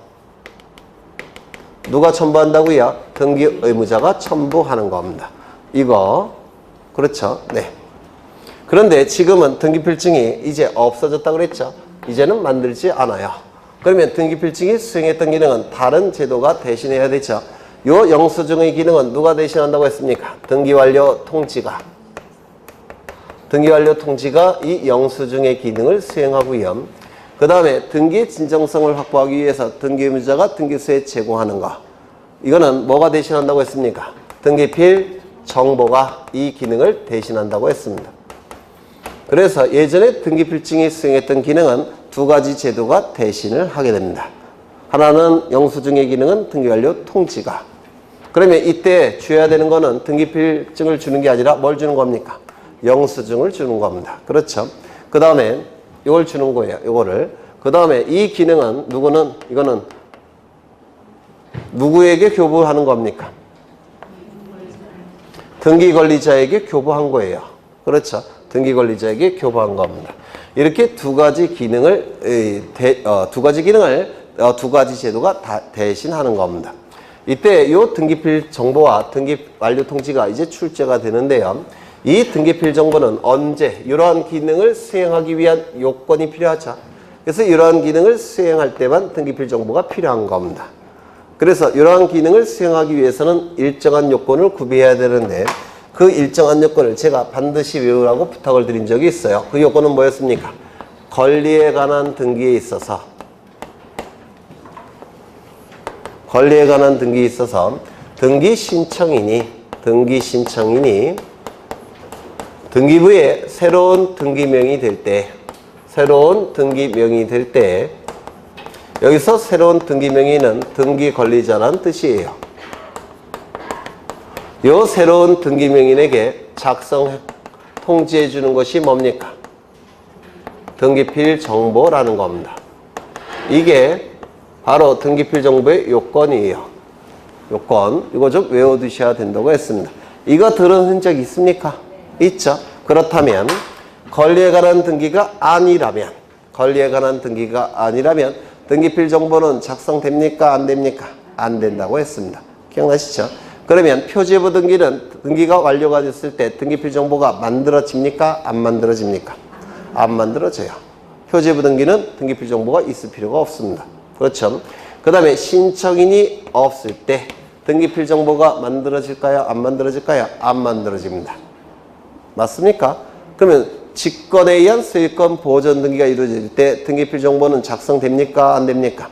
누가 첨부한다고요? 등기 의무자가 첨부하는 겁니다. 이거 그렇죠. 네. 그런데 지금은 등기필증이 이제 없어졌다고 그랬죠. 이제는 만들지 않아요. 그러면 등기필증이 수행했던 기능은 다른 제도가 대신해야 되죠. 요 영수증의 기능은 누가 대신한다고 했습니까? 등기완료 통지가. 등기완료 통지가 이 영수증의 기능을 수행하고요. 그 다음에 등기의 진정성을 확보하기 위해서 등기 의무자가 등기소에 제공하는 거. 이거는 뭐가 대신한다고 했습니까? 등기필 정보가 이 기능을 대신한다고 했습니다. 그래서 예전에 등기필증이 수행했던 기능은 두 가지 제도가 대신을 하게 됩니다. 하나는 영수증의 기능은 등기완료 통지가. 그러면 이때 줘야 되는 거는 등기필증을 주는 게 아니라 뭘 주는 겁니까? 영수증을 주는 겁니다. 그렇죠? 그 다음에 이걸 주는 거예요. 이거를. 그 다음에 이 기능은 이거는 누구에게 교부하는 겁니까? 등기권리자에게 교부한 거예요. 그렇죠? 등기권리자에게 교부한 겁니다. 이렇게 두 가지 제도가 다 대신하는 겁니다. 이때 이 등기필 정보와 등기 완료 통지가 이제 출제가 되는데요. 이 등기필 정보는 언제 이러한 기능을 수행하기 위한 요건이 필요하죠. 그래서 이러한 기능을 수행할 때만 등기필 정보가 필요한 겁니다. 그래서 이러한 기능을 수행하기 위해서는 일정한 요건을 구비해야 되는데 그 일정한 요건을 제가 반드시 외우라고 부탁을 드린 적이 있어요. 그 요건은 뭐였습니까? 권리에 관한 등기에 있어서 등기 신청인이 등기부에 새로운 등기명이 될 때 여기서 새로운 등기명의는 등기권리자라는 뜻이에요. 이 새로운 등기명인에게 작성 통지해 주는 것이 뭡니까? 등기필 정보라는 겁니다. 이게 바로 등기필 정보의 요건이에요. 요건. 이거 좀 외워두셔야 된다고 했습니다. 이거 들은 흔적 있습니까? 있죠. 그렇다면 권리에 관한 등기가 아니라면 등기필 정보는 작성됩니까? 안 됩니까? 안 된다고 했습니다. 기억나시죠? 그러면 표지부 등기는 등기가 완료가 됐을 때 등기필 정보가 만들어집니까? 안 만들어집니까? 안 만들어져요. 표지부 등기는 등기필 정보가 있을 필요가 없습니다. 그렇죠? 그 다음에 신청인이 없을 때 등기필 정보가 만들어질까요? 안 만들어질까요? 안 만들어집니다. 맞습니까? 그러면 직권에 의한 소유권 보존 등기가 이루어질 때 등기필 정보는 작성됩니까? 안 됩니까?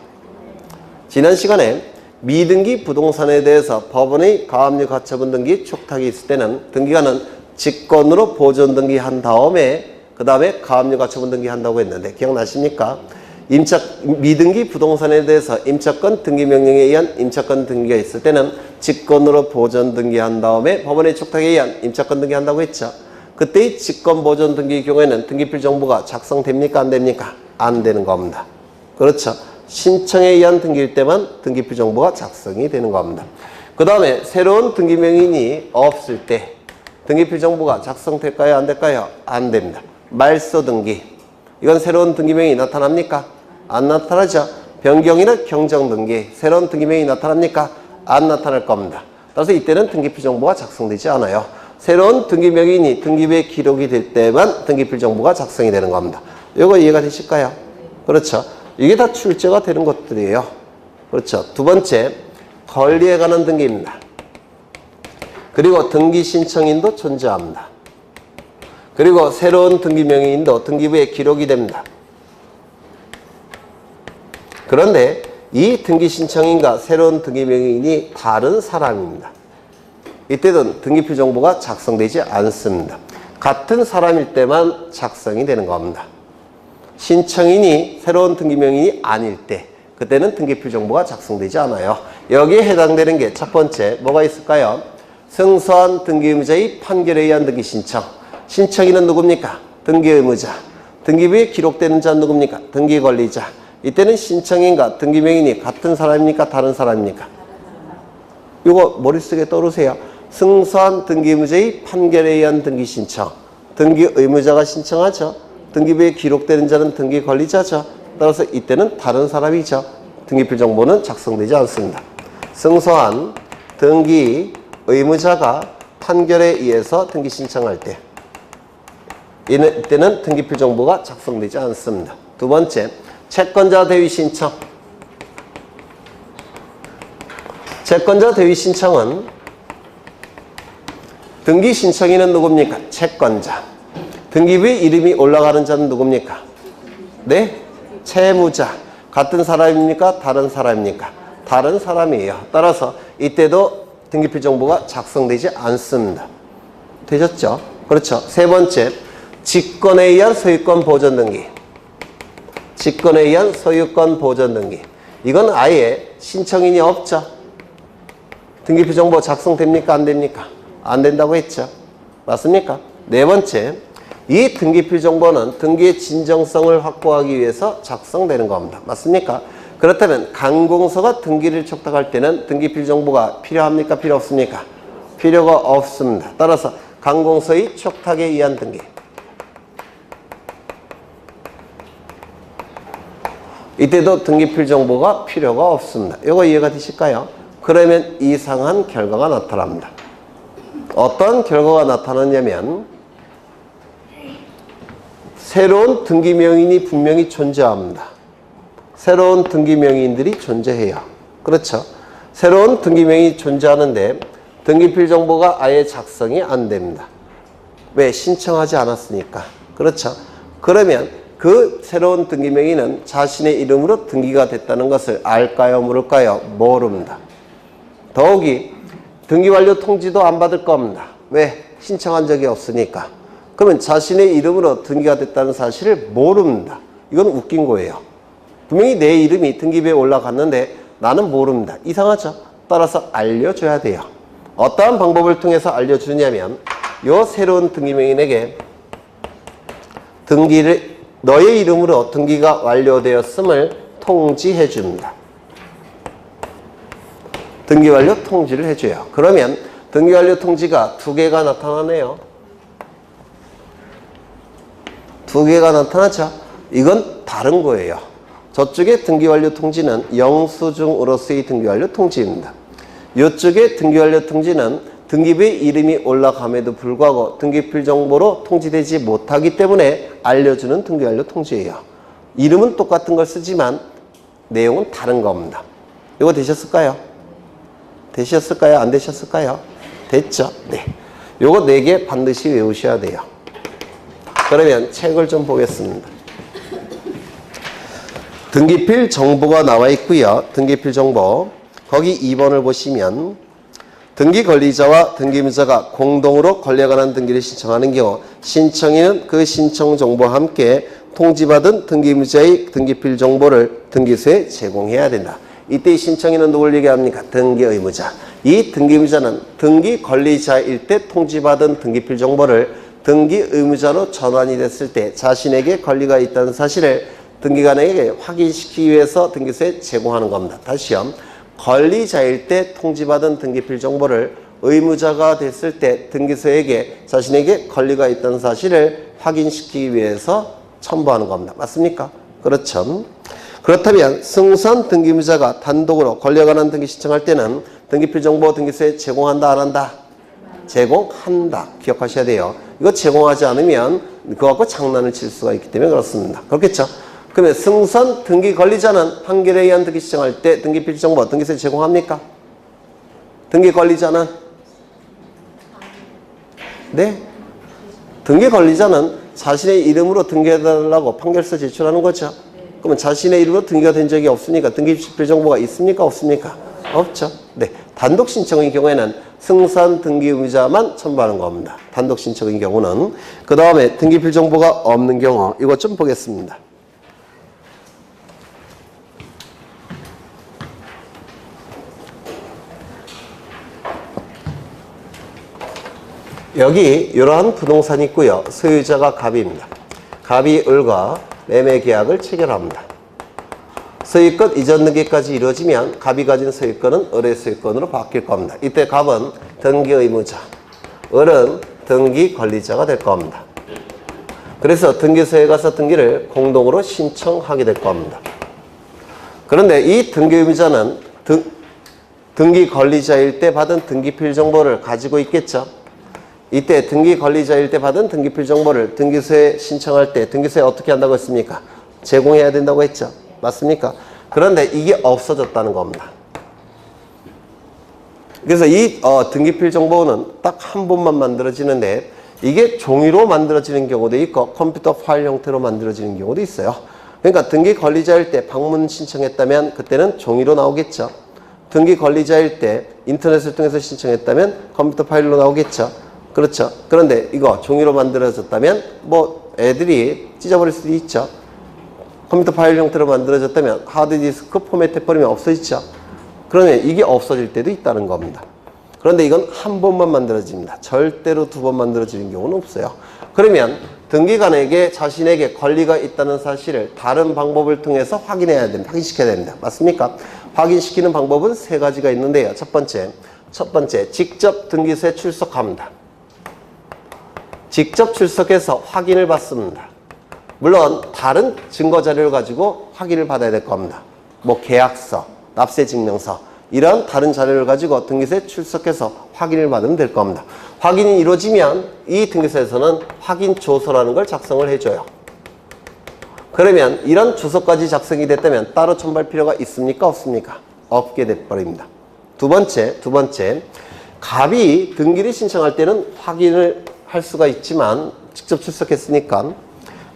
지난 시간에 미등기 부동산에 대해서 법원의 가압류 가처분 등기 촉탁이 있을 때는 등기관은 직권으로 보존 등기한 다음에 그 다음에 가압류 가처분 등기한다고 했는데 기억나십니까? 미등기 부동산에 대해서 임차권 등기명령에 의한 임차권 등기가 있을 때는 직권으로 보전 등기한 다음에 법원의 촉탁에 의한 임차권 등기한다고 했죠. 그때의 직권 보전 등기의 경우에는 등기필 정보가 작성됩니까? 안 됩니까? 안 되는 겁니다. 그렇죠. 신청에 의한 등기일 때만 등기필 정보가 작성이 되는 겁니다. 그 다음에 새로운 등기명인이 없을 때 등기필 정보가 작성될까요? 안 될까요? 안 됩니다. 말소 등기. 이건 새로운 등기명이 나타납니까? 안 나타나죠. 변경이나 경정 등기. 새로운 등기명이 나타납니까? 안 나타날 겁니다. 따라서 이때는 등기필 정보가 작성되지 않아요. 새로운 등기명인이 등기부에 기록이 될 때만 등기필 정보가 작성이 되는 겁니다. 이거 이해가 되실까요? 그렇죠. 이게 다 출제가 되는 것들이에요. 그렇죠. 두 번째, 권리에 관한 등기입니다. 그리고 등기 신청인도 존재합니다. 그리고 새로운 등기명인도 등기부에 기록이 됩니다. 그런데 이 등기 신청인과 새로운 등기명인이 다른 사람입니다. 이때는 등기필 정보가 작성되지 않습니다. 같은 사람일 때만 작성이 되는 겁니다. 신청인이 새로운 등기명인이 아닐 때 그때는 등기필 정보가 작성되지 않아요. 여기에 해당되는 게 첫 번째 뭐가 있을까요? 승소한 등기의무자의 판결에 의한 등기 신청. 신청인은 누굽니까? 등기의무자. 등기부에 기록되는 자는 누굽니까? 등기권리자. 이때는 신청인과 등기명인이 같은 사람입니까? 다른 사람입니까? 이거 머릿속에 떠오르세요. 승소한 등기의무자의 판결에 의한 등기 신청. 등기의무자가 신청하죠. 등기부에 기록되는 자는 등기권리자죠. 따라서 이때는 다른 사람이죠. 등기필 정보는 작성되지 않습니다. 승소한 등기의무자가 판결에 의해서 등기 신청할 때 이때는 등기필 정보가 작성되지 않습니다. 두 번째, 채권자 대위 신청. 채권자 대위 신청은 등기 신청인은 누굽니까? 채권자. 등기부에 이름이 올라가는 자는 누굽니까? 네? 채무자. 같은 사람입니까? 다른 사람입니까? 다른 사람이에요. 따라서 이때도 등기필 정보가 작성되지 않습니다. 되셨죠? 그렇죠. 세 번째, 직권에 의한 소유권 보전 등기. 직권에 의한 소유권 보전 등기. 이건 아예 신청인이 없죠. 등기필 정보 작성됩니까? 안 됩니까? 안 된다고 했죠. 맞습니까? 네 번째, 이 등기필 정보는 등기의 진정성을 확보하기 위해서 작성되는 겁니다. 맞습니까? 그렇다면 강공서가 등기를 촉탁할 때는 등기필 정보가 필요합니까? 필요 없습니까? 필요가 없습니다. 따라서 강공서의 촉탁에 의한 등기. 이때도 등기필 정보가 필요가 없습니다. 이거 이해가 되실까요? 그러면 이상한 결과가 나타납니다. 어떤 결과가 나타났냐면 새로운 등기명인이 분명히 존재합니다. 새로운 등기명인들이 존재해요. 그렇죠? 새로운 등기명인이 존재하는데 등기필 정보가 아예 작성이 안 됩니다. 왜? 신청하지 않았으니까. 그렇죠? 그러면 그 새로운 등기명인은 자신의 이름으로 등기가 됐다는 것을 알까요? 모를까요? 모릅니다. 더욱이 등기완료 통지도 안 받을 겁니다. 왜? 신청한 적이 없으니까. 그러면 자신의 이름으로 등기가 됐다는 사실을 모릅니다. 이건 웃긴 거예요. 분명히 내 이름이 등기부에 올라갔는데 나는 모릅니다. 이상하죠? 따라서 알려줘야 돼요. 어떠한 방법을 통해서 알려주냐면 이 새로운 등기명인에게 너의 이름으로 등기가 완료되었음을 통지해 줍니다. 등기 완료 통지를 해줘요. 그러면 등기 완료 통지가 두 개가 나타나네요. 두 개가 나타나죠. 이건 다른 거예요. 저쪽의 등기 완료 통지는 영수증으로서의 등기 완료 통지입니다. 이쪽의 등기 완료 통지는 등기부에 이름이 올라감에도 불구하고 등기필 정보로 통지되지 못하기 때문에 알려주는 등기 완료 통지예요. 이름은 똑같은 걸 쓰지만 내용은 다른 겁니다. 이거 되셨을까요? 되셨을까요? 안 되셨을까요? 됐죠? 네. 요거 4개 반드시 외우셔야 돼요. 그러면 책을 좀 보겠습니다. 등기필 정보가 나와 있고요. 등기필 정보. 거기 2번을 보시면 등기 권리자와 등기 의무자가 공동으로 권리에 관한 등기를 신청하는 경우 신청인은 그 신청 정보와 함께 통지받은 등기 의무자의 등기필 정보를 등기소에 제공해야 된다. 이때 신청인은 누굴 얘기합니까? 등기 의무자. 이 등기 의무자는 등기 권리자일 때 통지받은 등기필 정보를 등기 의무자로 전환이 됐을 때 자신에게 권리가 있다는 사실을 등기관에게 확인시키기 위해서 등기소에 제공하는 겁니다. 다시요. 권리자일 때 통지받은 등기필 정보를 의무자가 됐을 때 등기소에게 자신에게 권리가 있다는 사실을 확인시키기 위해서 첨부하는 겁니다. 맞습니까? 그렇죠. 그렇다면 승선 등기의무자가 단독으로 권리에 관한 등기 신청할 때는 등기필 정보 등기소에 제공한다 안 한다? 제공한다. 기억하셔야 돼요. 이거 제공하지 않으면 그거 갖고 장난을 칠 수가 있기 때문에 그렇습니다. 그렇겠죠? 그러면 승선 등기 권리자는 판결에 의한 등기 신청할 때 등기필 정보 등기소에 제공합니까? 등기 권리자는? 네? 등기 권리자는 자신의 이름으로 등기해달라고 판결서 제출하는 거죠. 그러면 자신의 이름으로 등기가 된 적이 없으니까 등기필 정보가 있습니까? 없습니까? 없죠. 네. 단독 신청의 경우에는 승선 등기 의무자만 첨부하는 겁니다. 단독 신청의 경우는. 그 다음에 등기필 정보가 없는 경우 이것 좀 보겠습니다. 여기 이러한 부동산이 있고요. 소유자가 갑입니다. 갑이 을과 매매 계약을 체결합니다. 소유권 이전 등기까지 이루어지면 갑이 가진 소유권은 을의 소유권으로 바뀔 겁니다. 이때 갑은 등기 의무자, 을은 등기 권리자가 될 겁니다. 그래서 등기소에 가서 등기를 공동으로 신청하게 될 겁니다. 그런데 이 등기 의무자는 등기 권리자일 때 받은 등기필 정보를 가지고 있겠죠. 이때 등기 권리자일 때 받은 등기필 정보를 등기소에 신청할 때 등기소에 어떻게 한다고 했습니까? 제공해야 된다고 했죠. 맞습니까? 그런데 이게 없어졌다는 겁니다. 그래서 이 등기필 정보는 딱 한 번만 만들어지는데 이게 종이로 만들어지는 경우도 있고 컴퓨터 파일 형태로 만들어지는 경우도 있어요. 그러니까 등기 권리자일 때 방문 신청했다면 그때는 종이로 나오겠죠. 등기 권리자일 때 인터넷을 통해서 신청했다면 컴퓨터 파일로 나오겠죠. 그렇죠. 그런데 이거 종이로 만들어졌다면 뭐 애들이 찢어버릴 수도 있죠. 컴퓨터 파일 형태로 만들어졌다면 하드디스크 포맷해버리면 없어지죠. 그러면 이게 없어질 때도 있다는 겁니다. 그런데 이건 한 번만 만들어집니다. 절대로 두 번 만들어지는 경우는 없어요. 그러면 등기관에게 자신에게 권리가 있다는 사실을 다른 방법을 통해서 확인해야 됩니다. 확인시켜야 됩니다. 맞습니까? 확인시키는 방법은 세 가지가 있는데요. 첫 번째, 직접 등기소에 출석합니다. 직접 출석해서 확인을 받습니다. 물론 다른 증거 자료를 가지고 확인을 받아야 될 겁니다. 뭐 계약서, 납세증명서 이런 다른 자료를 가지고 등기소에 출석해서 확인을 받으면 될 겁니다. 확인이 이루어지면 이 등기소에서는 확인조서라는 걸 작성을 해줘요. 그러면 이런 주소까지 작성이 됐다면 따로 첨부할 필요가 있습니까? 없습니까? 없게 돼버립니다. 두 번째, 갑이 등기를 신청할 때는 확인을 할 수가 있지만 직접 출석했으니까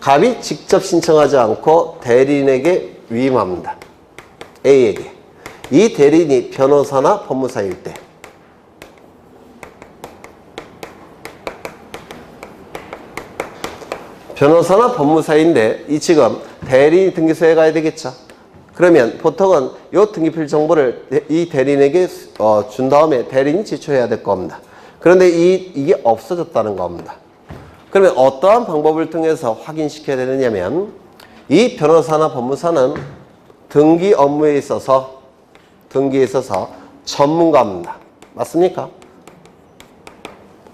갑이 직접 신청하지 않고 대리인에게 위임합니다. A에게. 이 대리인이 변호사나 법무사일 때 변호사나 법무사인데 이 지금 대리인 등기소에 가야 되겠죠. 그러면 보통은 이 등기필 정보를 이 대리인에게 준 다음에 대리인이 제출해야 될 겁니다. 그런데 이게 없어졌다는 겁니다. 그러면 어떠한 방법을 통해서 확인시켜야 되느냐면 이 변호사나 법무사는 등기에 있어서 전문가입니다. 맞습니까?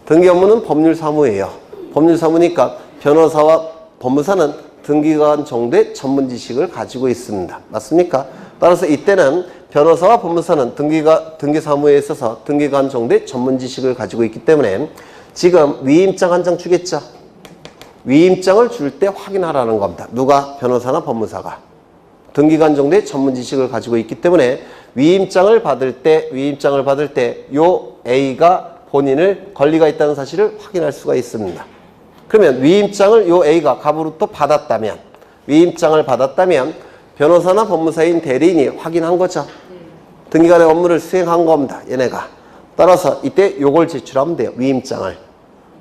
등기 업무는 법률사무예요. 법률사무니까 변호사와 법무사는 등기관 정도의 전문 지식을 가지고 있습니다. 맞습니까? 따라서 이때는 변호사와 법무사는 등기사무에 있어서 등기관 정도의 전문 지식을 가지고 있기 때문에 지금 위임장 한 장 주겠죠? 위임장을 줄 때 확인하라는 겁니다. 누가? 변호사나 법무사가. 등기관 정도의 전문 지식을 가지고 있기 때문에 위임장을 받을 때 요 A가 본인을 권리가 있다는 사실을 확인할 수가 있습니다. 그러면 위임장을 요 A가 갑으로부터 받았다면 변호사나 법무사인 대리인이 확인한 거죠. 등기관의 업무를 수행한 겁니다. 얘네가. 따라서 이때 요걸 제출하면 돼요.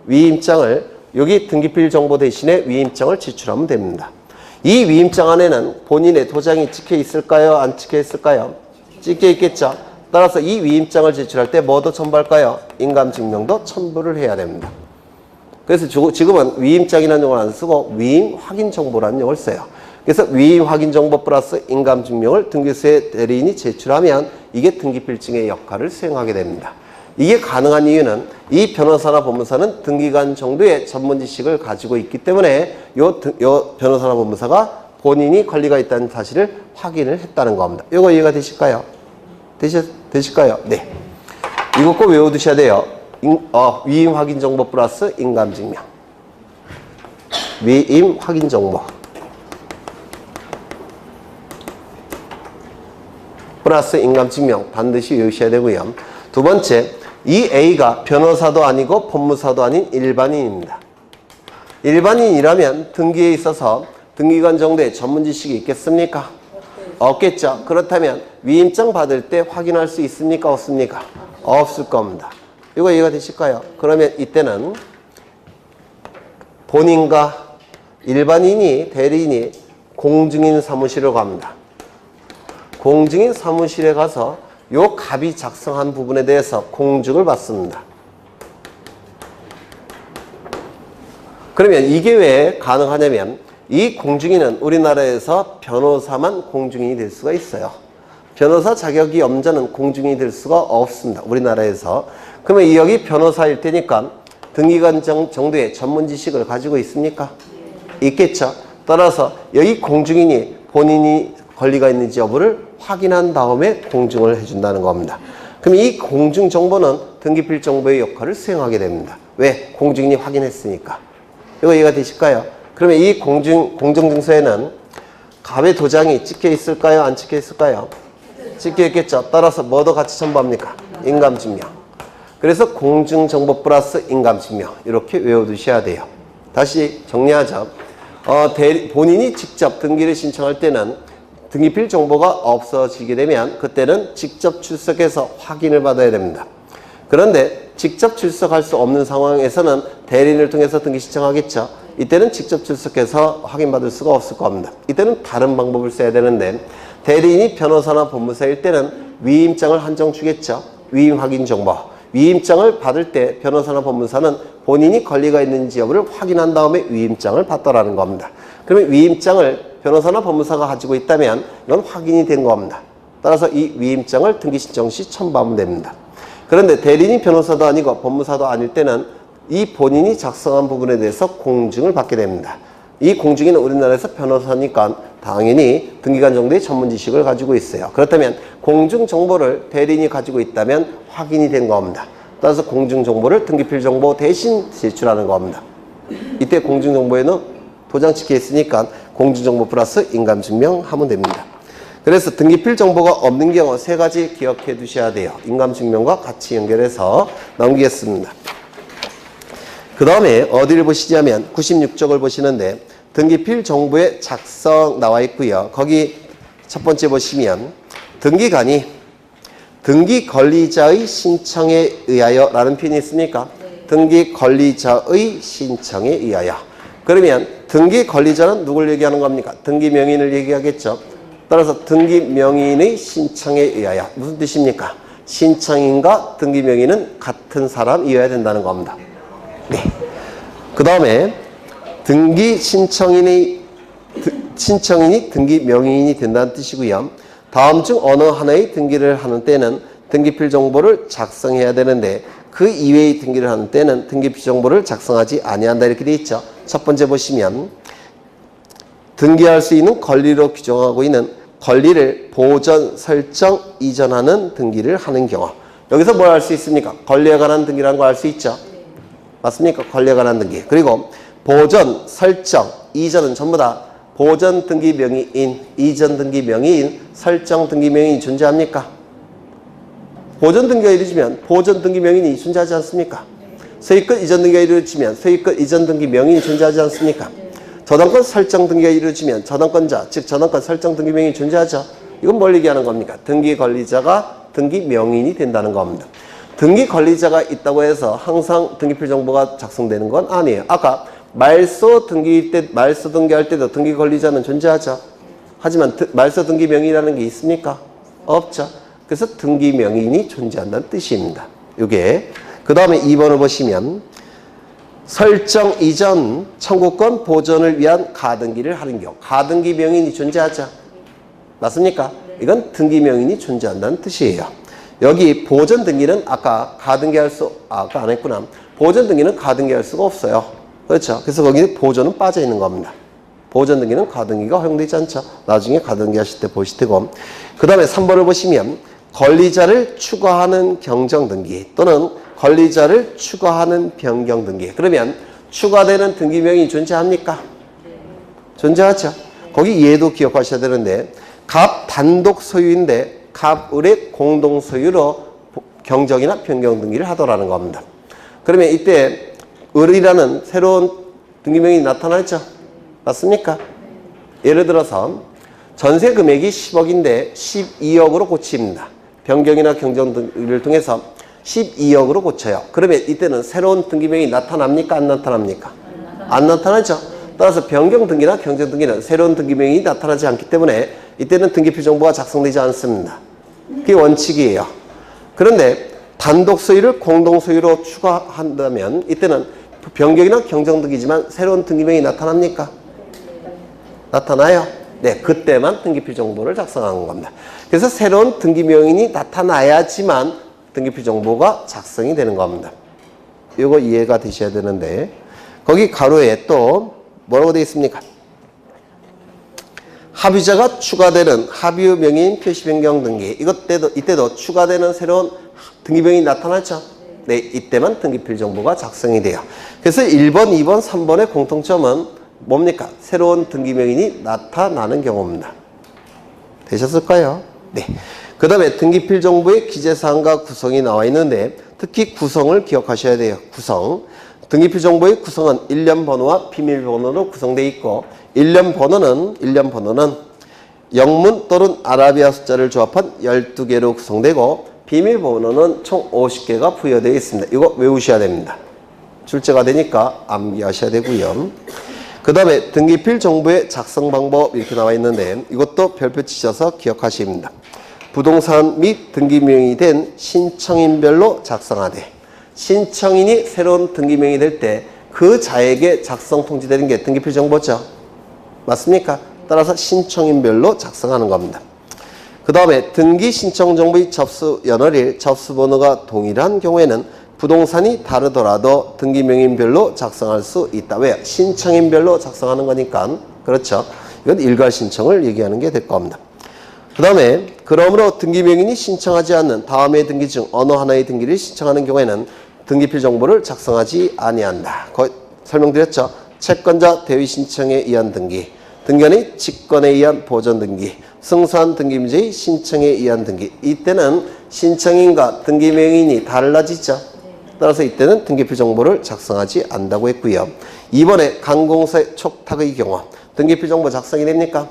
위임장을. 여기 등기필 정보 대신에 위임장을 제출하면 됩니다. 이 위임장 안에는 본인의 도장이 찍혀 있을까요? 안 찍혀 있을까요? 찍혀 있겠죠. 따라서 이 위임장을 제출할 때 뭐도 첨부할까요? 인감증명도 첨부를 해야 됩니다. 그래서 지금은 위임장이라는 용어를 안 쓰고 위임 확인 정보라는 용어를 써요. 그래서 위임 확인 정보 플러스 인감증명을 등기소에 대리인이 제출하면 이게 등기필증의 역할을 수행하게 됩니다. 이게 가능한 이유는 이 변호사나 법무사는 등기관 정도의 전문 지식을 가지고 있기 때문에 요 변호사나 법무사가 본인이 권리가 있다는 사실을 확인을 했다는 겁니다. 이거 이해가 되실까요? 되실까요? 네. 이거 꼭 외워두셔야 돼요. 위임 확인 정보 플러스 인감증명. 위임 확인 정보 플러스 인감증명 반드시 외우셔야 되고요. 두 번째, 이 A가 변호사도 아니고 법무사도 아닌 일반인입니다. 일반인이라면 등기에 있어서 등기관 정도의 전문 지식이 있겠습니까? 없겠죠. 그렇다면 위임장 받을 때 확인할 수 있습니까? 없습니까? 없을 겁니다. 이거 이해가 되실까요? 그러면 이때는 본인과 일반인이 대리인이 공증인 사무실로 갑니다. 공증인 사무실에 가서 요 갑이 작성한 부분에 대해서 공증을 받습니다. 그러면 이게 왜 가능하냐면 이 공증인은 우리나라에서 변호사만 공증인이 될 수가 있어요. 변호사 자격이 없는 공증인이 될 수가 없습니다. 우리나라에서. 그러면 여기 변호사일 테니까 등기관 정도의 전문 지식을 가지고 있습니까? 있겠죠. 따라서 여기 공증인이 본인이 권리가 있는지 여부를 확인한 다음에 공증을 해준다는 겁니다. 그럼 이 공증 정보는 등기필 정보의 역할을 수행하게 됩니다. 왜? 공증인이 확인했으니까. 이거 이해가 되실까요? 그러면 이 공정증서에는 갑의 도장이 찍혀 있을까요? 안 찍혀 있을까요? 찍혀 있겠죠. 따라서 뭐도 같이 첨부합니까? 인감증명. 그래서 공증정보 플러스 인감증명 이렇게 외워두셔야 돼요. 다시 정리하죠. 본인이 직접 등기를 신청할 때는 등기필 정보가 없어지게 되면 그때는 직접 출석해서 확인을 받아야 됩니다. 그런데 직접 출석할 수 없는 상황에서는 대리인을 통해서 등기 신청하겠죠. 이때는 직접 출석해서 확인받을 수가 없을 겁니다. 이때는 다른 방법을 써야 되는데 대리인이 변호사나 법무사일 때는 위임장을 한정 주겠죠. 위임 확인 정보. 위임장을 받을 때 변호사나 법무사는 본인이 권리가 있는지 여부를 확인한 다음에 위임장을 받더라는 겁니다. 그러면 위임장을 변호사나 법무사가 가지고 있다면 이건 확인이 된 겁니다. 따라서 이 위임장을 등기 신청 시 첨부하면 됩니다. 그런데 대리인이 변호사도 아니고 법무사도 아닐 때는 이 본인이 작성한 부분에 대해서 공증을 받게 됩니다. 이 공증인은 우리나라에서 변호사니까 당연히 등기관 정도의 전문 지식을 가지고 있어요. 그렇다면 공증 정보를 대리인이 가지고 있다면 확인이 된 겁니다. 따라서 공증 정보를 등기필 정보 대신 제출하는 겁니다. 이때 공증 정보에는 도장 찍혀 있으니까 공증정보 플러스 인감증명 하면 됩니다. 그래서 등기필 정보가 없는 경우 세 가지 기억해 두셔야 돼요. 인감증명과 같이 연결해서 넘기겠습니다. 그 다음에 어디를 보시냐면 96쪽을 보시는데 등기필 정보의 작성 나와 있고요. 거기 첫 번째 보시면 등기관이 등기 권리자의 신청에 의하여 라는 표현이 있으니까 등기 권리자의 신청에 의하여. 그러면 등기 권리자는 누굴 얘기하는 겁니까? 등기 명의인을 얘기하겠죠. 따라서 등기 명의인의 신청에 의하여. 무슨 뜻입니까? 신청인과 등기 명의인은 같은 사람이어야 된다는 겁니다. 네. 그 다음에 등기 신청인이 등기 명의인이 된다는 뜻이고요. 다음 중 어느 하나의 등기를 하는 때는 등기필 정보를 작성해야 되는데 그 이외의 등기를 하는 때는 등기필 정보를 작성하지 아니한다 이렇게 되어 있죠. 첫 번째 보시면 등기할 수 있는 권리로 규정하고 있는 권리를 보전, 설정, 이전하는 등기를 하는 경우. 여기서 뭘 할 수 있습니까? 권리에 관한 등기라는 거 알 수 있죠. 맞습니까? 권리에 관한 등기. 그리고 보전, 설정, 이전은 전부 다 보전 등기 명의인, 이전 등기 명의인, 설정 등기 명의인이 존재합니까? 보전 등기가 이루어지면 보전 등기 명의인이 존재하지 않습니까? 소유권 이전 등기가 이루어지면 소유권 이전 등기 명의인이 존재하지 않습니까? 저당권 설정 등기가 이루어지면 저당권자, 즉 저당권 설정 등기 명의인이 존재하죠. 이건 뭘 얘기하는 겁니까? 등기 권리자가 등기 명의인이 된다는 겁니다. 등기 권리자가 있다고 해서 항상 등기필 정보가 작성되는 건 아니에요. 아까 말소 등기할 때도 등기 권리자는 존재하죠. 하지만 말소 등기 명의라는 게 있습니까? 없죠. 그래서 등기 명의인이 존재한다는 뜻입니다. 이게 그 다음에 2번을 보시면 설정 이전 청구권 보존을 위한 가등기를 하는 경우 가등기 명의인이 존재하죠. 맞습니까? 이건 등기 명의인이 존재한다는 뜻이에요. 여기 보존 등기는 아까 아까 안 했구나. 보존 등기는 가등기할 수가 없어요. 그렇죠? 그래서 거기 보존은 빠져 있는 겁니다. 보존 등기는 가등기가 허용되지 않죠. 나중에 가등기 하실 때 보실 테고. 그 다음에 3번을 보시면 권리자를 추가하는 경정 등기 또는 권리자를 추가하는 변경 등기. 그러면 추가되는 등기 명의인이 존재합니까? 존재하죠. 거기 얘도 기억하셔야 되는데 갑 단독 소유인데 갑을의 공동 소유로 경정이나 변경 등기를 하더라는 겁니다. 그러면 이때 을이라는 새로운 등기 명의인이 나타나죠. 맞습니까? 예를 들어서 전세 금액이 10억인데 12억으로 고칩니다. 변경이나 경정 등기를 통해서 12억으로 고쳐요. 그러면 이때는 새로운 등기 명의인이 나타납니까? 안 나타납니까? 안 나타나죠. 따라서 변경 등기나 경정 등기는 새로운 등기 명의인이 나타나지 않기 때문에 이때는 등기필 정보가 작성되지 않습니다. 그게 원칙이에요. 그런데 단독 소유를 공동 소유로 추가한다면 이때는 변경이나 경정 등기지만 새로운 등기 명의인이 나타납니까? 나타나요? 네, 그때만 등기필 정보를 작성하는 겁니다. 그래서 새로운 등기 명의인이 나타나야지만 등기필 정보가 작성이 되는 겁니다. 이거 이해가 되셔야 되는데 거기 가로에 또 뭐라고 되어 있습니까? 합의자가 추가되는 합의 명의인 표시 변경 등기 이때도 추가되는 새로운 등기 명의인이 나타나죠? 네, 이때만 등기필 정보가 작성이 돼요. 그래서 1번, 2번, 3번의 공통점은 뭡니까? 새로운 등기 명의인이 나타나는 경우입니다. 되셨을까요? 네. 그 다음에 등기필 정보의 기재사항과 구성이 나와 있는데 특히 구성을 기억하셔야 돼요. 구성. 등기필 정보의 구성은 일련 번호와 비밀번호로 구성되어 있고 일련 번호는 영문 또는 아라비아 숫자를 조합한 12개로 구성되고 비밀번호는 총 50개가 부여되어 있습니다. 이거 외우셔야 됩니다. 출제가 되니까 암기하셔야 되고요. 그 다음에 등기필 정보의 작성 방법 이렇게 나와 있는데 이것도 별표 치셔서 기억하십니다. 부동산 및 등기명이 된 신청인별로 작성하되 신청인이 새로운 등기명이 될 때 그 자에게 작성 통지되는 게 등기필 정보죠. 맞습니까? 따라서 신청인별로 작성하는 겁니다. 그 다음에 등기 신청 정보의 접수 연월일, 접수 번호가 동일한 경우에는 부동산이 다르더라도 등기명인별로 작성할 수 있다. 왜요? 신청인별로 작성하는 거니까. 그렇죠. 이건 일괄 신청을 얘기하는 게 될 겁니다. 그 다음에 그러므로 등기명인이 신청하지 않는 다음의 등기 중 어느 하나의 등기를 신청하는 경우에는 등기필 정보를 작성하지 아니한다. 거의 설명드렸죠. 채권자 대위 신청에 의한 등기, 등기관의 직권에 의한 보존 등기, 승소한 등기문제의 신청에 의한 등기. 이때는 신청인과 등기명인이 달라지죠. 따라서 이때는 등기필 정보를 작성하지 않는다고 했고요. 이번에 강공서의 촉탁의 경우 등기필 정보 작성이 됩니까?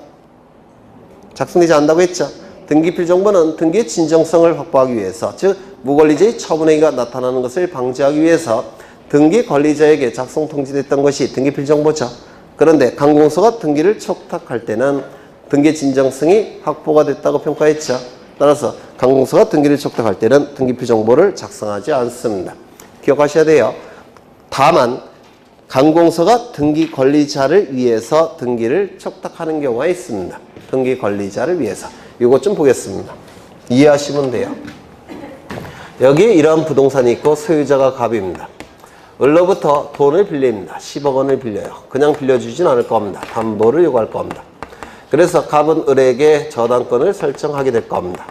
작성되지 않는다고 했죠. 등기필 정보는 등기의 진정성을 확보하기 위해서 즉 무권리자의 처분행위가 나타나는 것을 방지하기 위해서 등기 권리자에게 작성 통지됐던 것이 등기필 정보죠. 그런데 강공서가 등기를 촉탁할 때는 등기 진정성이 확보가 됐다고 평가했죠. 따라서 강공서가 등기를 촉탁할 때는 등기필 정보를 작성하지 않습니다. 기억하셔야 돼요. 다만 강공서가 등기 권리자를 위해서 등기를 촉탁하는 경우가 있습니다. 등기 권리자를 위해서. 이것 좀 보겠습니다. 이해하시면 돼요. 여기에 이러한 부동산이 있고 소유자가 갑입니다. 을로부터 돈을 빌립니다. 10억 원을 빌려요. 그냥 빌려주진 않을 겁니다. 담보를 요구할 겁니다. 그래서 갑은 을에게 저당권을 설정하게 될 겁니다.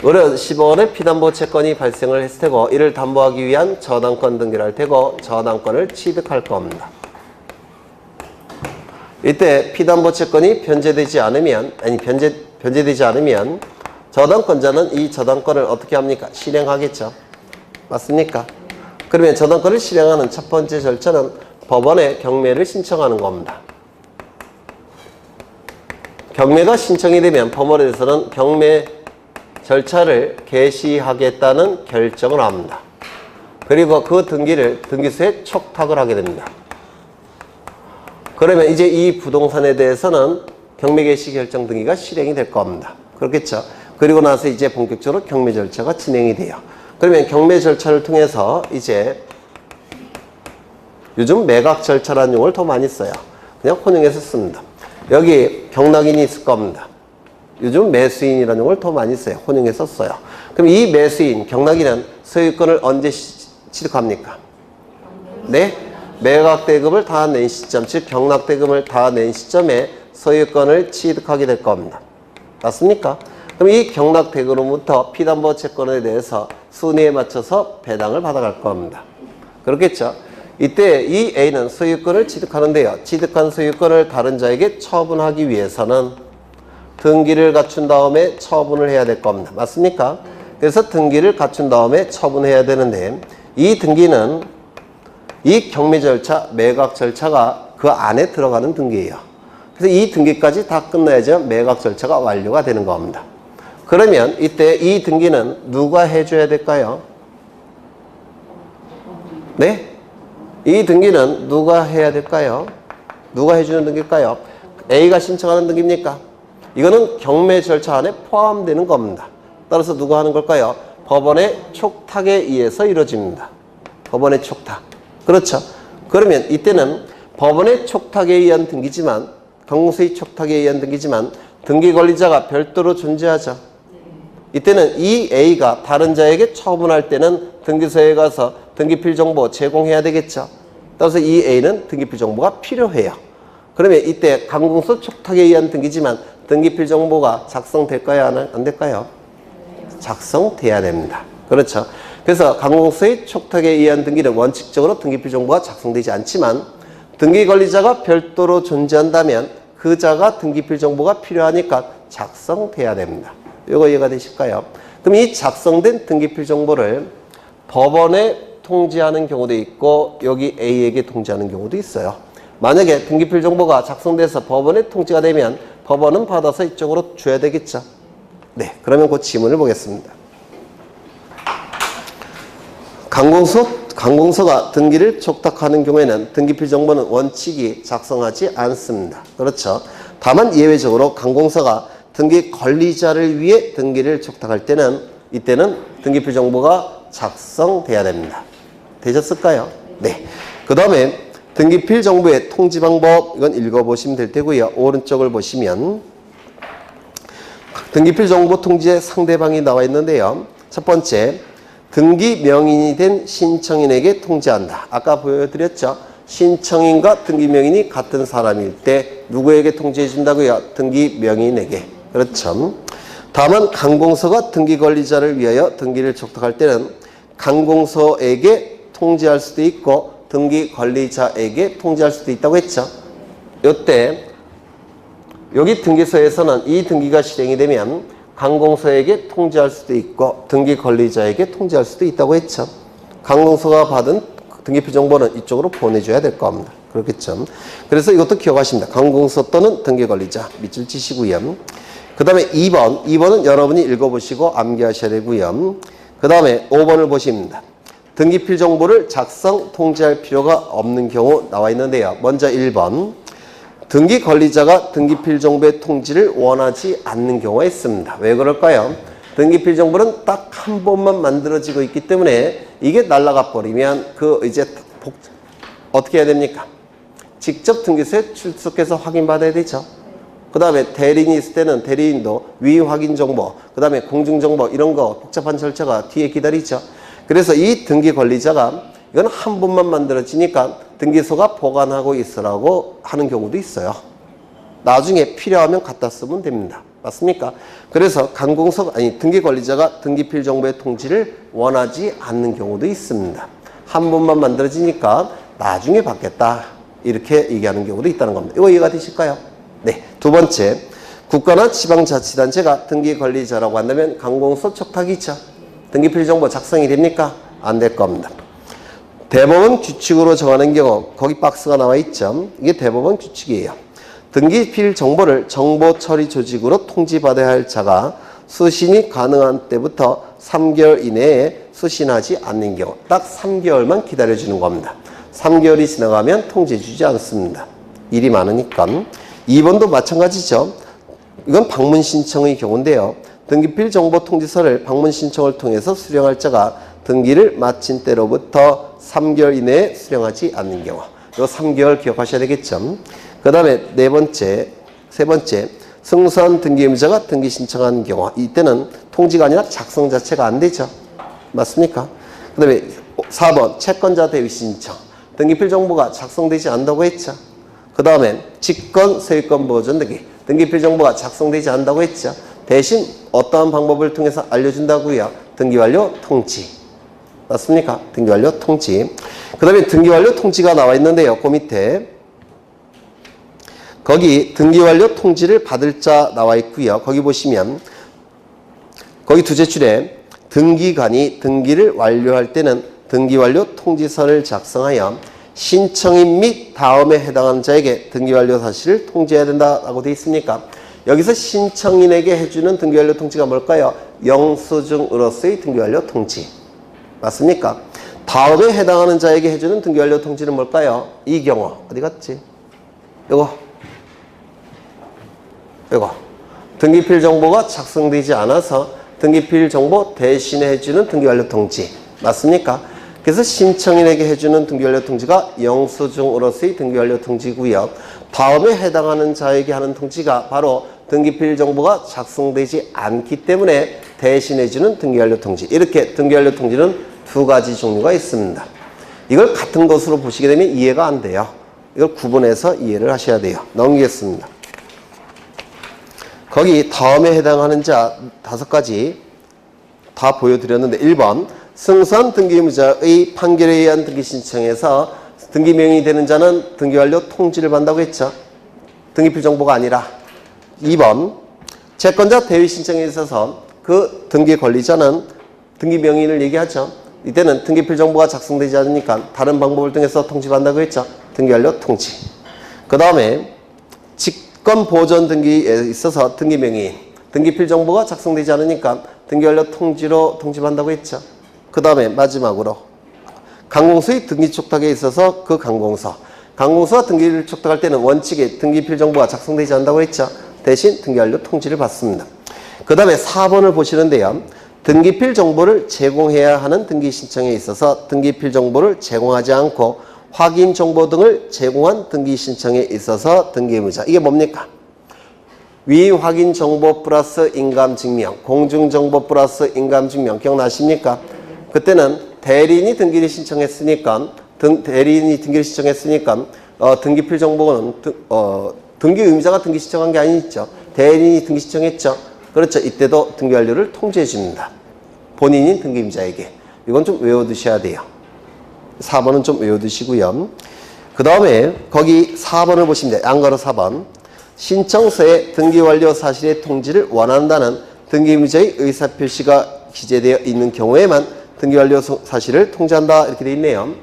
을은 10억 원의 피담보 채권이 발생을 했을 테고 이를 담보하기 위한 저당권 등기를 할 테고 저당권을 취득할 겁니다. 이때 피담보 채권이 변제되지 않으면 저당권자는 이 저당권을 어떻게 합니까? 실행하겠죠. 맞습니까? 그러면 저당권을 실행하는 첫 번째 절차는 법원에 경매를 신청하는 겁니다. 경매가 신청이 되면 법원에서는 경매 절차를 개시하겠다는 결정을 합니다. 그리고 그 등기를 등기소에 촉탁을 하게 됩니다. 그러면 이제 이 부동산에 대해서는 경매 개시 결정 등기가 실행이 될 겁니다. 그렇겠죠? 그리고 나서 이제 본격적으로 경매 절차가 진행이 돼요. 그러면 경매 절차를 통해서 이제 요즘 매각 절차라는 용어를 더 많이 써요. 그냥 혼용해서 씁니다. 여기 경락인이 있을 겁니다. 요즘 매수인이라는 용어를 더 많이 써요. 혼용해서 써요. 그럼 이 매수인, 경락인은 소유권을 언제 취득합니까? 네? 매각대금을 다 낸 시점, 즉 경락대금을 다 낸 시점에 소유권을 취득하게 될 겁니다. 맞습니까? 그럼 이 경락대금으로부터 피담보 채권에 대해서 순위에 맞춰서 배당을 받아갈 겁니다. 그렇겠죠? 이때 이 A는 소유권을 취득하는데요. 취득한 소유권을 다른 자에게 처분하기 위해서는 등기를 갖춘 다음에 처분을 해야 될 겁니다. 맞습니까? 그래서 등기를 갖춘 다음에 처분해야 되는데 이 등기는 이 경매 절차, 매각 절차가 그 안에 들어가는 등기예요. 그래서 이 등기까지 다 끝나야죠. 매각 절차가 완료가 되는 겁니다. 그러면 이때 이 등기는 누가 해줘야 될까요? 네? 이 등기는 누가 해야 될까요? 누가 해주는 등기일까요? A가 신청하는 등기입니까? 이거는 경매 절차 안에 포함되는 겁니다. 따라서 누가 하는 걸까요? 법원의 촉탁에 의해서 이루어집니다. 법원의 촉탁. 그렇죠? 그러면 이때는 법원의 촉탁에 의한 등기지만, 강공소의 촉탁에 의한 등기지만 등기 권리자가 별도로 존재하죠. 이때는 이 A가 다른 자에게 처분할 때는 등기소에 가서 등기필 정보 제공해야 되겠죠. 따라서 이 A는 등기필 정보가 필요해요. 그러면 이때 강공소 촉탁에 의한 등기지만 등기필 정보가 작성될까요? 안 될까요? 작성돼야 됩니다. 그렇죠. 그래서 강공소의 촉탁에 의한 등기는 원칙적으로 등기필 정보가 작성되지 않지만 등기 권리자가 별도로 존재한다면 그 자가 등기필 정보가 필요하니까 작성돼야 됩니다. 이거 이해가 되실까요? 그럼 이 작성된 등기필 정보를 법원에 통지하는 경우도 있고 여기 A에게 통지하는 경우도 있어요. 만약에 등기필 정보가 작성돼서 법원에 통지가 되면 법원은 받아서 이쪽으로 줘야 되겠죠. 네, 그러면 그 지문을 보겠습니다. 강공소가 등기를 촉탁하는 경우에는 등기필 정보는 원칙이 작성하지 않습니다. 그렇죠. 다만 예외적으로 강공소가 등기 권리자를 위해 등기를 촉탁할 때는 이때는 등기필 정보가 작성돼야 됩니다. 되셨을까요? 네. 그 다음에 등기필 정보의 통지 방법 이건 읽어보시면 될 테고요. 오른쪽을 보시면 등기필 정보 통지의 상대방이 나와 있는데요. 첫 번째, 등기 명인이 된 신청인에게 통지한다. 아까 보여드렸죠? 신청인과 등기 명인이 같은 사람일 때 누구에게 통지해 준다고요? 등기 명인에게. 그렇죠. 다만 강공소가 등기 권리자를 위하여 등기를 촉탁할 때는 강공소에게 통지할 수도 있고 등기 권리자에게 통지할 수도 있다고 했죠. 이때 여기 등기소에서는 이 등기가 실행이 되면 강공소에게 통지할 수도 있고 등기 권리자에게 통지할 수도 있다고 했죠. 강공소가 받은 등기필 정보는 이쪽으로 보내줘야 될 겁니다. 그렇겠죠. 그래서 이것도 기억하십니다. 강공소 또는 등기 권리자 밑줄 치시고요. 그 다음에 2번은 여러분이 읽어보시고 암기하셔야 되고요. 그 다음에 5번을 보십니다. 등기필 정보를 작성, 통지할 필요가 없는 경우 나와 있는데요. 먼저 1번. 등기 권리자가 등기필 정보의 통지를 원하지 않는 경우가 있습니다. 왜 그럴까요? 등기필 정보는 딱 한 번만 만들어지고 있기 때문에 이게 날아가 버리면 이제 어떻게 해야 됩니까? 직접 등기소에 출석해서 확인받아야 되죠. 그 다음에 대리인이 있을 때는 대리인도 위의 확인 정보, 그 다음에 공증 정보 이런 거 복잡한 절차가 뒤에 기다리죠. 그래서 이 등기 권리자가 이건 한 번만 만들어지니까 등기소가 보관하고 있으라고 하는 경우도 있어요. 나중에 필요하면 갖다 쓰면 됩니다. 맞습니까? 그래서 등기 권리자가 등기필 정보의 통지를 원하지 않는 경우도 있습니다. 한 번만 만들어지니까 나중에 받겠다. 이렇게 얘기하는 경우도 있다는 겁니다. 이거 이해가 되실까요? 네. 두 번째, 국가나 지방자치단체가 등기 권리자라고 한다면 강공소 촉탁이죠. 등기필 정보 작성이 됩니까? 안 될 겁니다. 대법원 규칙으로 정하는 경우 거기 박스가 나와 있죠. 이게 대법원 규칙이에요. 등기필 정보를 정보 처리 조직으로 통지받아야 할 자가 수신이 가능한 때부터 3개월 이내에 수신하지 않는 경우 딱 3개월만 기다려주는 겁니다. 3개월이 지나가면 통지 주지 않습니다. 일이 많으니까. 2번도 마찬가지죠. 이건 방문 신청의 경우인데요. 등기필 정보 통지서를 방문 신청을 통해서 수령할 자가 등기를 마친 때로부터 3개월 이내에 수령하지 않는 경우. 이 3개월 기억하셔야 되겠죠. 그 다음에 세 번째, 승소한 등기 의무자가 등기 신청한 경우. 이때는 통지가 아니라 작성 자체가 안 되죠. 맞습니까? 그 다음에 4번, 채권자 대위 신청. 등기필 정보가 작성되지 않는다고 했죠. 그 다음에 직권, 소유권 보존 등기. 등기필 정보가 작성되지 않는다고 했죠. 대신 어떠한 방법을 통해서 알려준다고요? 등기 완료 통지. 맞습니까? 등기 완료 통지. 그 다음에 등기 완료 통지가 나와 있는데요. 그 밑에. 거기 등기 완료 통지를 받을 자 나와 있고요. 거기 보시면 거기 두째 줄에 등기관이 등기를 완료할 때는 등기 완료 통지서를 작성하여 신청인 및 다음에 해당하는 자에게 등기 완료 사실을 통지해야 된다라고 되어 있습니까? 여기서 신청인에게 해주는 등기 완료 통지가 뭘까요? 영수증으로서의 등기 완료 통지. 맞습니까? 다음에 해당하는 자에게 해주는 등기 완료 통지는 뭘까요? 이 경우 어디 갔지? 요거 등기필 정보가 작성되지 않아서 등기필 정보 대신에 해주는 등기 완료 통지. 맞습니까? 그래서 신청인에게 해주는 등기 완료 통지가 영수증으로서의 등기 완료 통지고요. 다음에 해당하는 자에게 하는 통지가 바로 등기필 정보가 작성되지 않기 때문에 대신해주는 등기 완료 통지. 이렇게 등기 완료 통지는 두 가지 종류가 있습니다. 이걸 같은 것으로 보시게 되면 이해가 안 돼요. 이걸 구분해서 이해를 하셔야 돼요. 넘기겠습니다. 거기 다음에 해당하는 자 5가지 다 보여드렸는데 1번 승소한 등기 의무자의 판결에 의한 등기 신청에서 등기 명의 되는 자는 등기 완료 통지를 받는다고 했죠. 등기필 정보가 아니라. 2번 채권자 대위 신청에 있어서 그 등기 권리자는 등기 명의를 얘기하죠. 이때는 등기필 정보가 작성되지 않으니까 다른 방법을 통해서 통지받는다고 했죠. 등기 완료 통지. 그 다음에 직권 보존 등기에 있어서 등기 명의, 등기필 정보가 작성되지 않으니까 등기 완료 통지로 통지받는다고 했죠. 그 다음에 마지막으로 강공서의 등기 촉탁에 있어서 그 강공서가 등기를 촉탁할 때는 원칙에 등기필 정보가 작성되지 않는다고 했죠. 대신 등기 완료 통지를 받습니다. 그 다음에 4번을 보시는데요. 등기필 정보를 제공해야 하는 등기 신청에 있어서 등기필 정보를 제공하지 않고 확인 정보 등을 제공한 등기 신청에 있어서 등기 의무자. 이게 뭡니까? 위 확인 정보 플러스 인감 증명, 공중 정보 플러스 인감 증명 기억나십니까? 그때는 대리인이 등기를 신청했으니까 등기필 정보는 등기 의무자가 등기 신청한 게 아니죠. 대리인이 등기 신청했죠. 그렇죠. 이때도 등기 완료를 통지해 줍니다. 본인인 등기 의무자에게. 이건 좀 외워두셔야 돼요. 4번은 좀 외워두시고요. 그 다음에 거기 4번을 보시면 돼요. 양가로 4번. 신청서에 등기 완료 사실의 통지를 원한다는 등기 의무자의 의사표시가 기재되어 있는 경우에만 등기 완료 사실을 통지한다 이렇게 되어 있네요.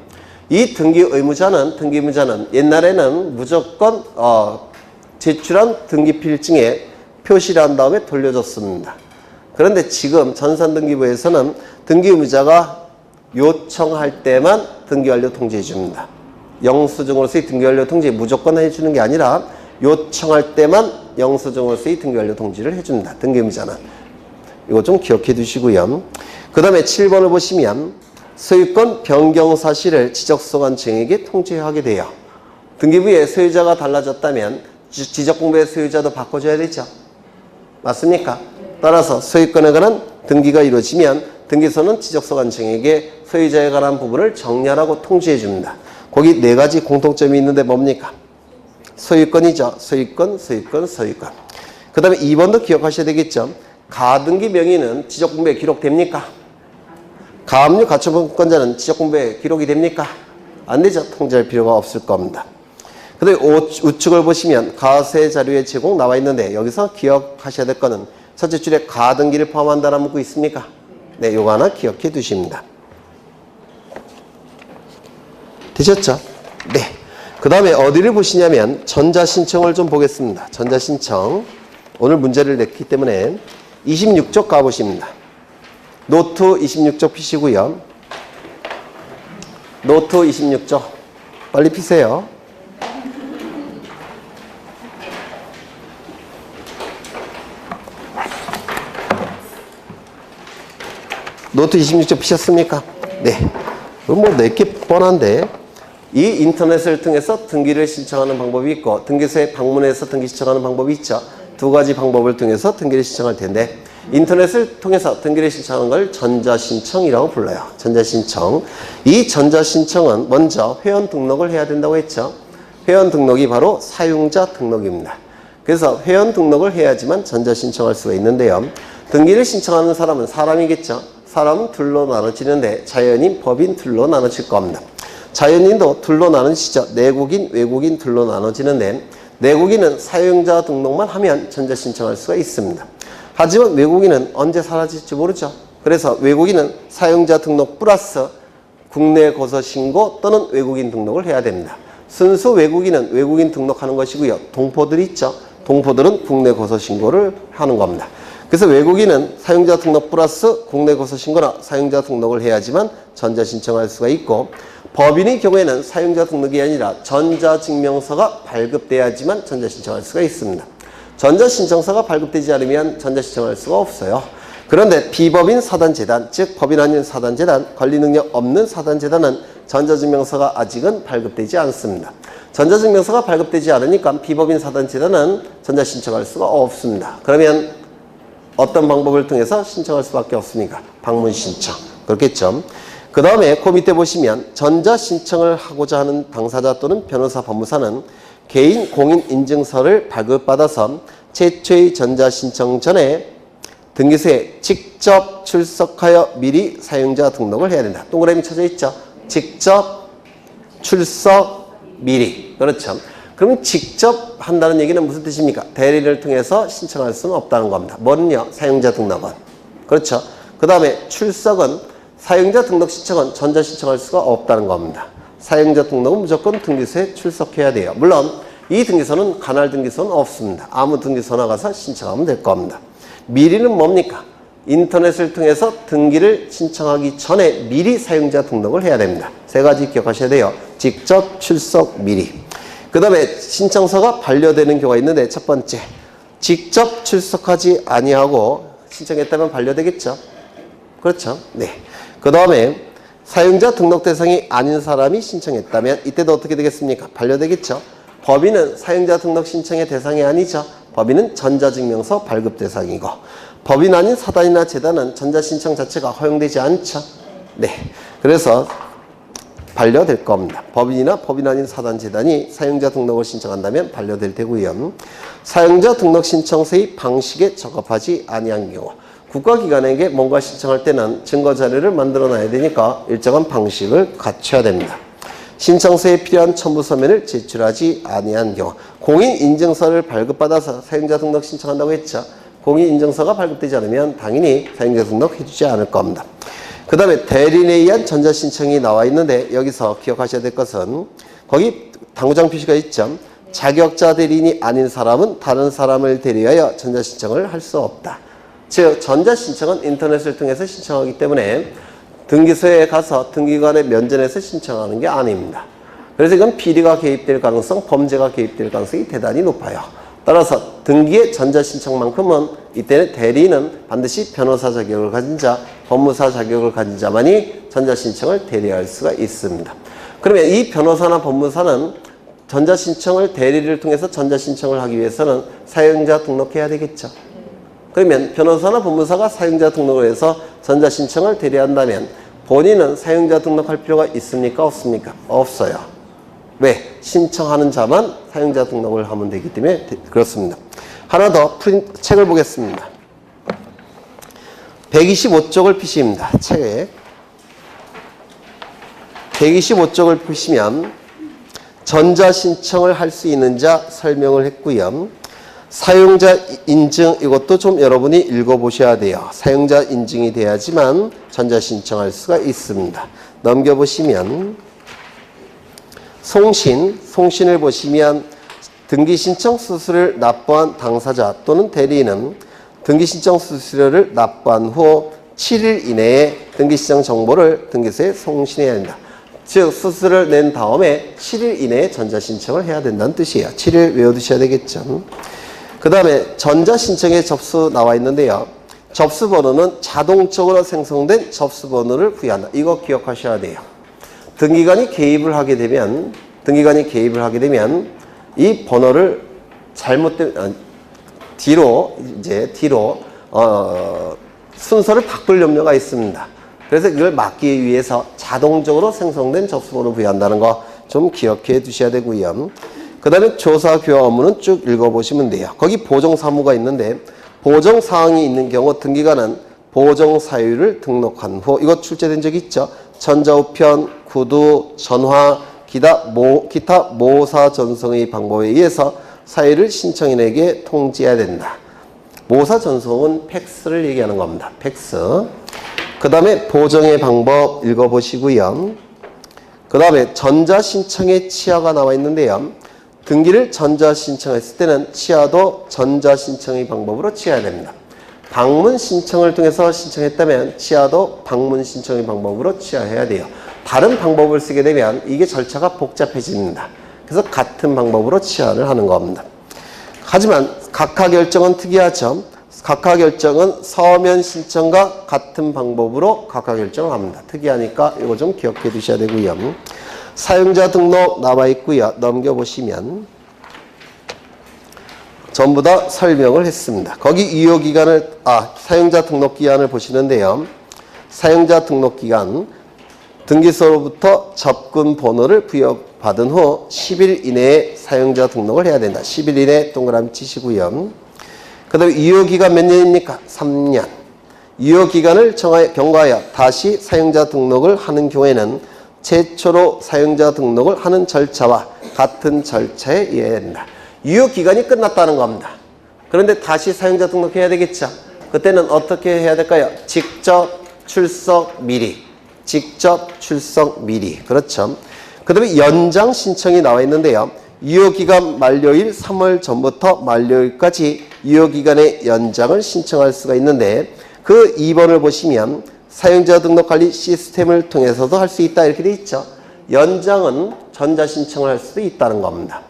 이 등기 의무자는 옛날에는 무조건 제출한 등기필증에 표시를 한 다음에 돌려줬습니다. 그런데 지금 전산등기부에서는 등기 의무자가 요청할 때만 등기 완료 통지해 줍니다. 영수증으로서의 등기 완료 통지 무조건 해주는 게 아니라 요청할 때만 영수증으로서의 등기 완료 통지를 해줍니다. 등기 의무자는. 이거 좀 기억해 두시고요. 그 다음에 7번을 보시면 소유권 변경 사실을 지적소관청에게 통지하게 돼요. 등기부에 소유자가 달라졌다면 지적공부의 소유자도 바꿔줘야 되죠. 맞습니까? 따라서 소유권에 관한 등기가 이루어지면 등기소는 지적소관청에게 소유자에 관한 부분을 정리하라고 통지해 줍니다. 거기 4가지 공통점이 있는데 뭡니까? 소유권이죠. 소유권. 그 다음에 2번도 기억하셔야 되겠죠. 가등기 명의는 지적공부에 기록됩니까? 가압류 가처분권자는 지적공부에 기록이 됩니까? 안 되죠. 통지할 필요가 없을 겁니다. 그 다음에 우측을 보시면 가세 자료의 제공 나와 있는데 여기서 기억하셔야 될 거는 첫째 줄에 가등기를 포함한다라는 문구 있습니까? 네, 요거 하나 기억해 두십니다. 되셨죠? 네. 그 다음에 어디를 보시냐면 전자신청을 좀 보겠습니다. 전자신청. 오늘 문제를 냈기 때문에 26쪽 가보십니다. 노트 26쪽 피시고요. 노트 26쪽 빨리 피세요. 노트 26쪽 피셨습니까? 네. 뭐 내게 뻔한데 이 인터넷을 통해서 등기를 신청하는 방법이 있고 등기소에 방문해서 등기 신청하는 방법이 있죠. 두 가지 방법을 통해서 등기를 신청할 텐데 인터넷을 통해서 등기를 신청하는 걸 전자신청이라고 불러요. 전자신청. 이 전자신청은 먼저 회원 등록을 해야 된다고 했죠. 회원 등록이 바로 사용자 등록입니다. 그래서 회원 등록을 해야지만 전자신청할 수가 있는데요. 등기를 신청하는 사람은 사람이겠죠. 사람은 둘로 나눠지는데 자연인, 법인 둘로 나눠질 겁니다. 자연인도 둘로 나눠지죠. 내국인, 외국인 둘로 나눠지는데 내국인은 사용자 등록만 하면 전자신청할 수가 있습니다. 하지만 외국인은 언제 사라질지 모르죠. 그래서 외국인은 사용자 등록 플러스 국내 거서 신고 또는 외국인 등록을 해야 됩니다. 순수 외국인은 외국인 등록하는 것이고요. 동포들이 있죠. 동포들은 국내 거서 신고를 하는 겁니다. 그래서 외국인은 사용자 등록 플러스 국내 거서 신고나 사용자 등록을 해야지만 전자신청할 수가 있고 법인의 경우에는 사용자 등록이 아니라 전자증명서가 발급돼야지만 전자신청할 수가 있습니다. 전자신청서가 발급되지 않으면 전자신청할 수가 없어요. 그런데 비법인 사단재단, 즉 법인 아닌 사단재단, 권리능력 없는 사단재단은 전자증명서가 아직은 발급되지 않습니다. 전자증명서가 발급되지 않으니까 비법인 사단재단은 전자신청할 수가 없습니다. 그러면 어떤 방법을 통해서 신청할 수밖에 없습니까? 방문신청. 그렇겠죠? 그 다음에 그 밑에 보시면 전자신청을 하고자 하는 당사자 또는 변호사, 법무사는 개인 공인인증서를 발급받아서 최초의 전자신청 전에 등기소에 직접 출석하여 미리 사용자 등록을 해야 된다. 동그라미 쳐져 있죠? 직접 출석 미리. 그렇죠? 그럼 직접 한다는 얘기는 무슨 뜻입니까? 대리를 통해서 신청할 수는 없다는 겁니다. 뭐는요? 사용자 등록은. 그렇죠? 그 다음에 출석은 사용자 등록 신청은 전자신청할 수가 없다는 겁니다. 사용자 등록은 무조건 등기소에 출석해야 돼요. 물론 이 등기소는 관할 등기소는 없습니다. 아무 등기소나 가서 신청하면 될 겁니다. 미리는 뭡니까? 인터넷을 통해서 등기를 신청하기 전에 미리 사용자 등록을 해야 됩니다. 세 가지 기억하셔야 돼요. 직접, 출석, 미리. 그 다음에 신청서가 반려되는 경우가 있는데 첫 번째, 직접 출석하지 아니하고 신청했다면 반려되겠죠? 그렇죠? 네. 그 다음에 사용자 등록 대상이 아닌 사람이 신청했다면 이때도 어떻게 되겠습니까? 반려되겠죠? 법인은 사용자 등록 신청의 대상이 아니죠. 법인은 전자증명서 발급 대상이고 법인 아닌 사단이나 재단은 전자신청 자체가 허용되지 않죠. 네. 그래서 반려될 겁니다. 법인이나 법인 아닌 사단, 재단이 사용자 등록을 신청한다면 반려될 테고요. 사용자 등록 신청서의 방식에 적합하지 아니한 경우 국가기관에게 뭔가 신청할 때는 증거자료를 만들어 놔야 되니까 일정한 방식을 갖춰야 됩니다. 신청서에 필요한 첨부 서면을 제출하지 아니한 경우 공인인증서를 발급받아서 사용자 등록 신청한다고 했죠. 공인인증서가 발급되지 않으면 당연히 사용자 등록 해주지 않을 겁니다. 그 다음에 대리인에 의한 전자신청이 나와 있는데 여기서 기억하셔야 될 것은 거기 당구장 표시가 있죠. 자격자 대리인이 아닌 사람은 다른 사람을 대리하여 전자신청을 할 수 없다. 즉 전자신청은 인터넷을 통해서 신청하기 때문에 등기소에 가서 등기관의 면전에서 신청하는 게 아닙니다. 그래서 이건 비리가 개입될 가능성, 범죄가 개입될 가능성이 대단히 높아요. 따라서 등기의 전자신청만큼은 이때는 대리인은 반드시 변호사 자격을 가진 자, 법무사 자격을 가진 자만이 전자신청을 대리할 수가 있습니다. 그러면 이 변호사나 법무사는 전자신청을 대리를 통해서 전자신청을 하기 위해서는 사용자 등록해야 되겠죠. 그러면 변호사나 법무사가 사용자 등록을 해서 전자신청을 대리한다면 본인은 사용자 등록할 필요가 있습니까? 없습니까? 없어요. 왜? 신청하는 자만 사용자 등록을 하면 되기 때문에 그렇습니다. 하나 더 책을 보겠습니다. 125쪽을 피십니다. 책에 125쪽을 보시면 전자신청을 할 수 있는 자 설명을 했고요. 사용자 인증 이것도 좀 여러분이 읽어보셔야 돼요. 사용자 인증이 돼야지만 전자신청할 수가 있습니다. 넘겨보시면 송신을 보시면 등기신청 수수료를 납부한 당사자 또는 대리인은 등기 신청 수수료를 납부한 후 7일 이내에 등기 신청 정보를 등기소에 송신해야 된다. 즉 수수료를 낸 다음에 7일 이내에 전자신청을 해야 된다는 뜻이에요. 7일 외워두셔야 되겠죠. 그 다음에 전자신청의 접수 나와 있는데요. 접수번호는 자동적으로 생성된 접수번호를 부여한다. 이거 기억하셔야 돼요. 등기관이 개입을 하게 되면 이 번호를 뒤로 순서를 바꿀 염려가 있습니다. 그래서 이걸 막기 위해서 자동적으로 생성된 접수번호를 부여한다는 거 좀 기억해 두셔야 되고요. 그 다음에 조사 교화 업무는 쭉 읽어보시면 돼요. 거기 보정사무가 있는데 보정사항이 있는 경우 등기관은 보정사유를 등록한 후 이거 출제된 적 있죠? 전자우편, 구두, 전화, 기타 모사 전송의 방법에 의해서 사유를 신청인에게 통지해야 된다. 모사 전송은 팩스를 얘기하는 겁니다. 팩스. 그 다음에 보정의 방법 읽어보시고요. 그 다음에 전자신청의 치아가 나와 있는데요. 등기를 전자신청했을 때는 치아도 전자신청의 방법으로 치아야 됩니다. 방문 신청을 통해서 신청했다면 치아도 방문 신청의 방법으로 치아해야 돼요. 다른 방법을 쓰게 되면 이게 절차가 복잡해집니다. 그래서 같은 방법으로 치아를 하는 겁니다. 하지만 각하 결정은 특이하죠. 각하 결정은 서면 신청과 같은 방법으로 각하 결정을 합니다. 특이하니까 이거 좀 기억해 두셔야 되고요. 사용자 등록 나와 있고요. 넘겨보시면 전부 다 설명을 했습니다. 거기 유효기간을 사용자 등록기간을 보시는데요. 사용자 등록기간 등기소로부터 접근 번호를 부여받은 후 10일 이내에 사용자 등록을 해야 된다. 10일 이내 동그라미 치시고요. 그 다음에 유효기간 몇 년입니까? 3년. 유효기간을 경과하여 다시 사용자 등록을 하는 경우에는 최초로 사용자 등록을 하는 절차와 같은 절차에 의해야 된다. 유효기간이 끝났다는 겁니다. 그런데 다시 사용자 등록해야 되겠죠? 그때는 어떻게 해야 될까요? 직접 출석 미리. 그렇죠. 그 다음에 연장 신청이 나와 있는데요. 유효기간 만료일 3월 전부터 만료일까지 유효기간의 연장을 신청할 수가 있는데 그 2번을 보시면 사용자 등록 관리 시스템을 통해서도 할 수 있다 이렇게 돼 있죠. 연장은 전자신청을 할 수도 있다는 겁니다.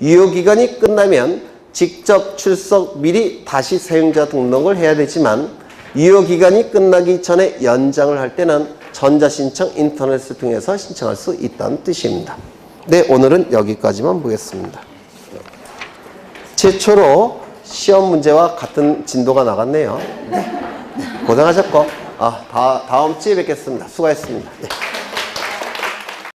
유효기간이 끝나면 직접 출석 미리 다시 사용자 등록을 해야 되지만 유효기간이 끝나기 전에 연장을 할 때는 전자신청 인터넷을 통해서 신청할 수 있다는 뜻입니다. 네, 오늘은 여기까지만 보겠습니다. 최초로 시험 문제와 같은 진도가 나갔네요. 네. 고생하셨고, 다음 주에 뵙겠습니다. 수고하셨습니다. 네.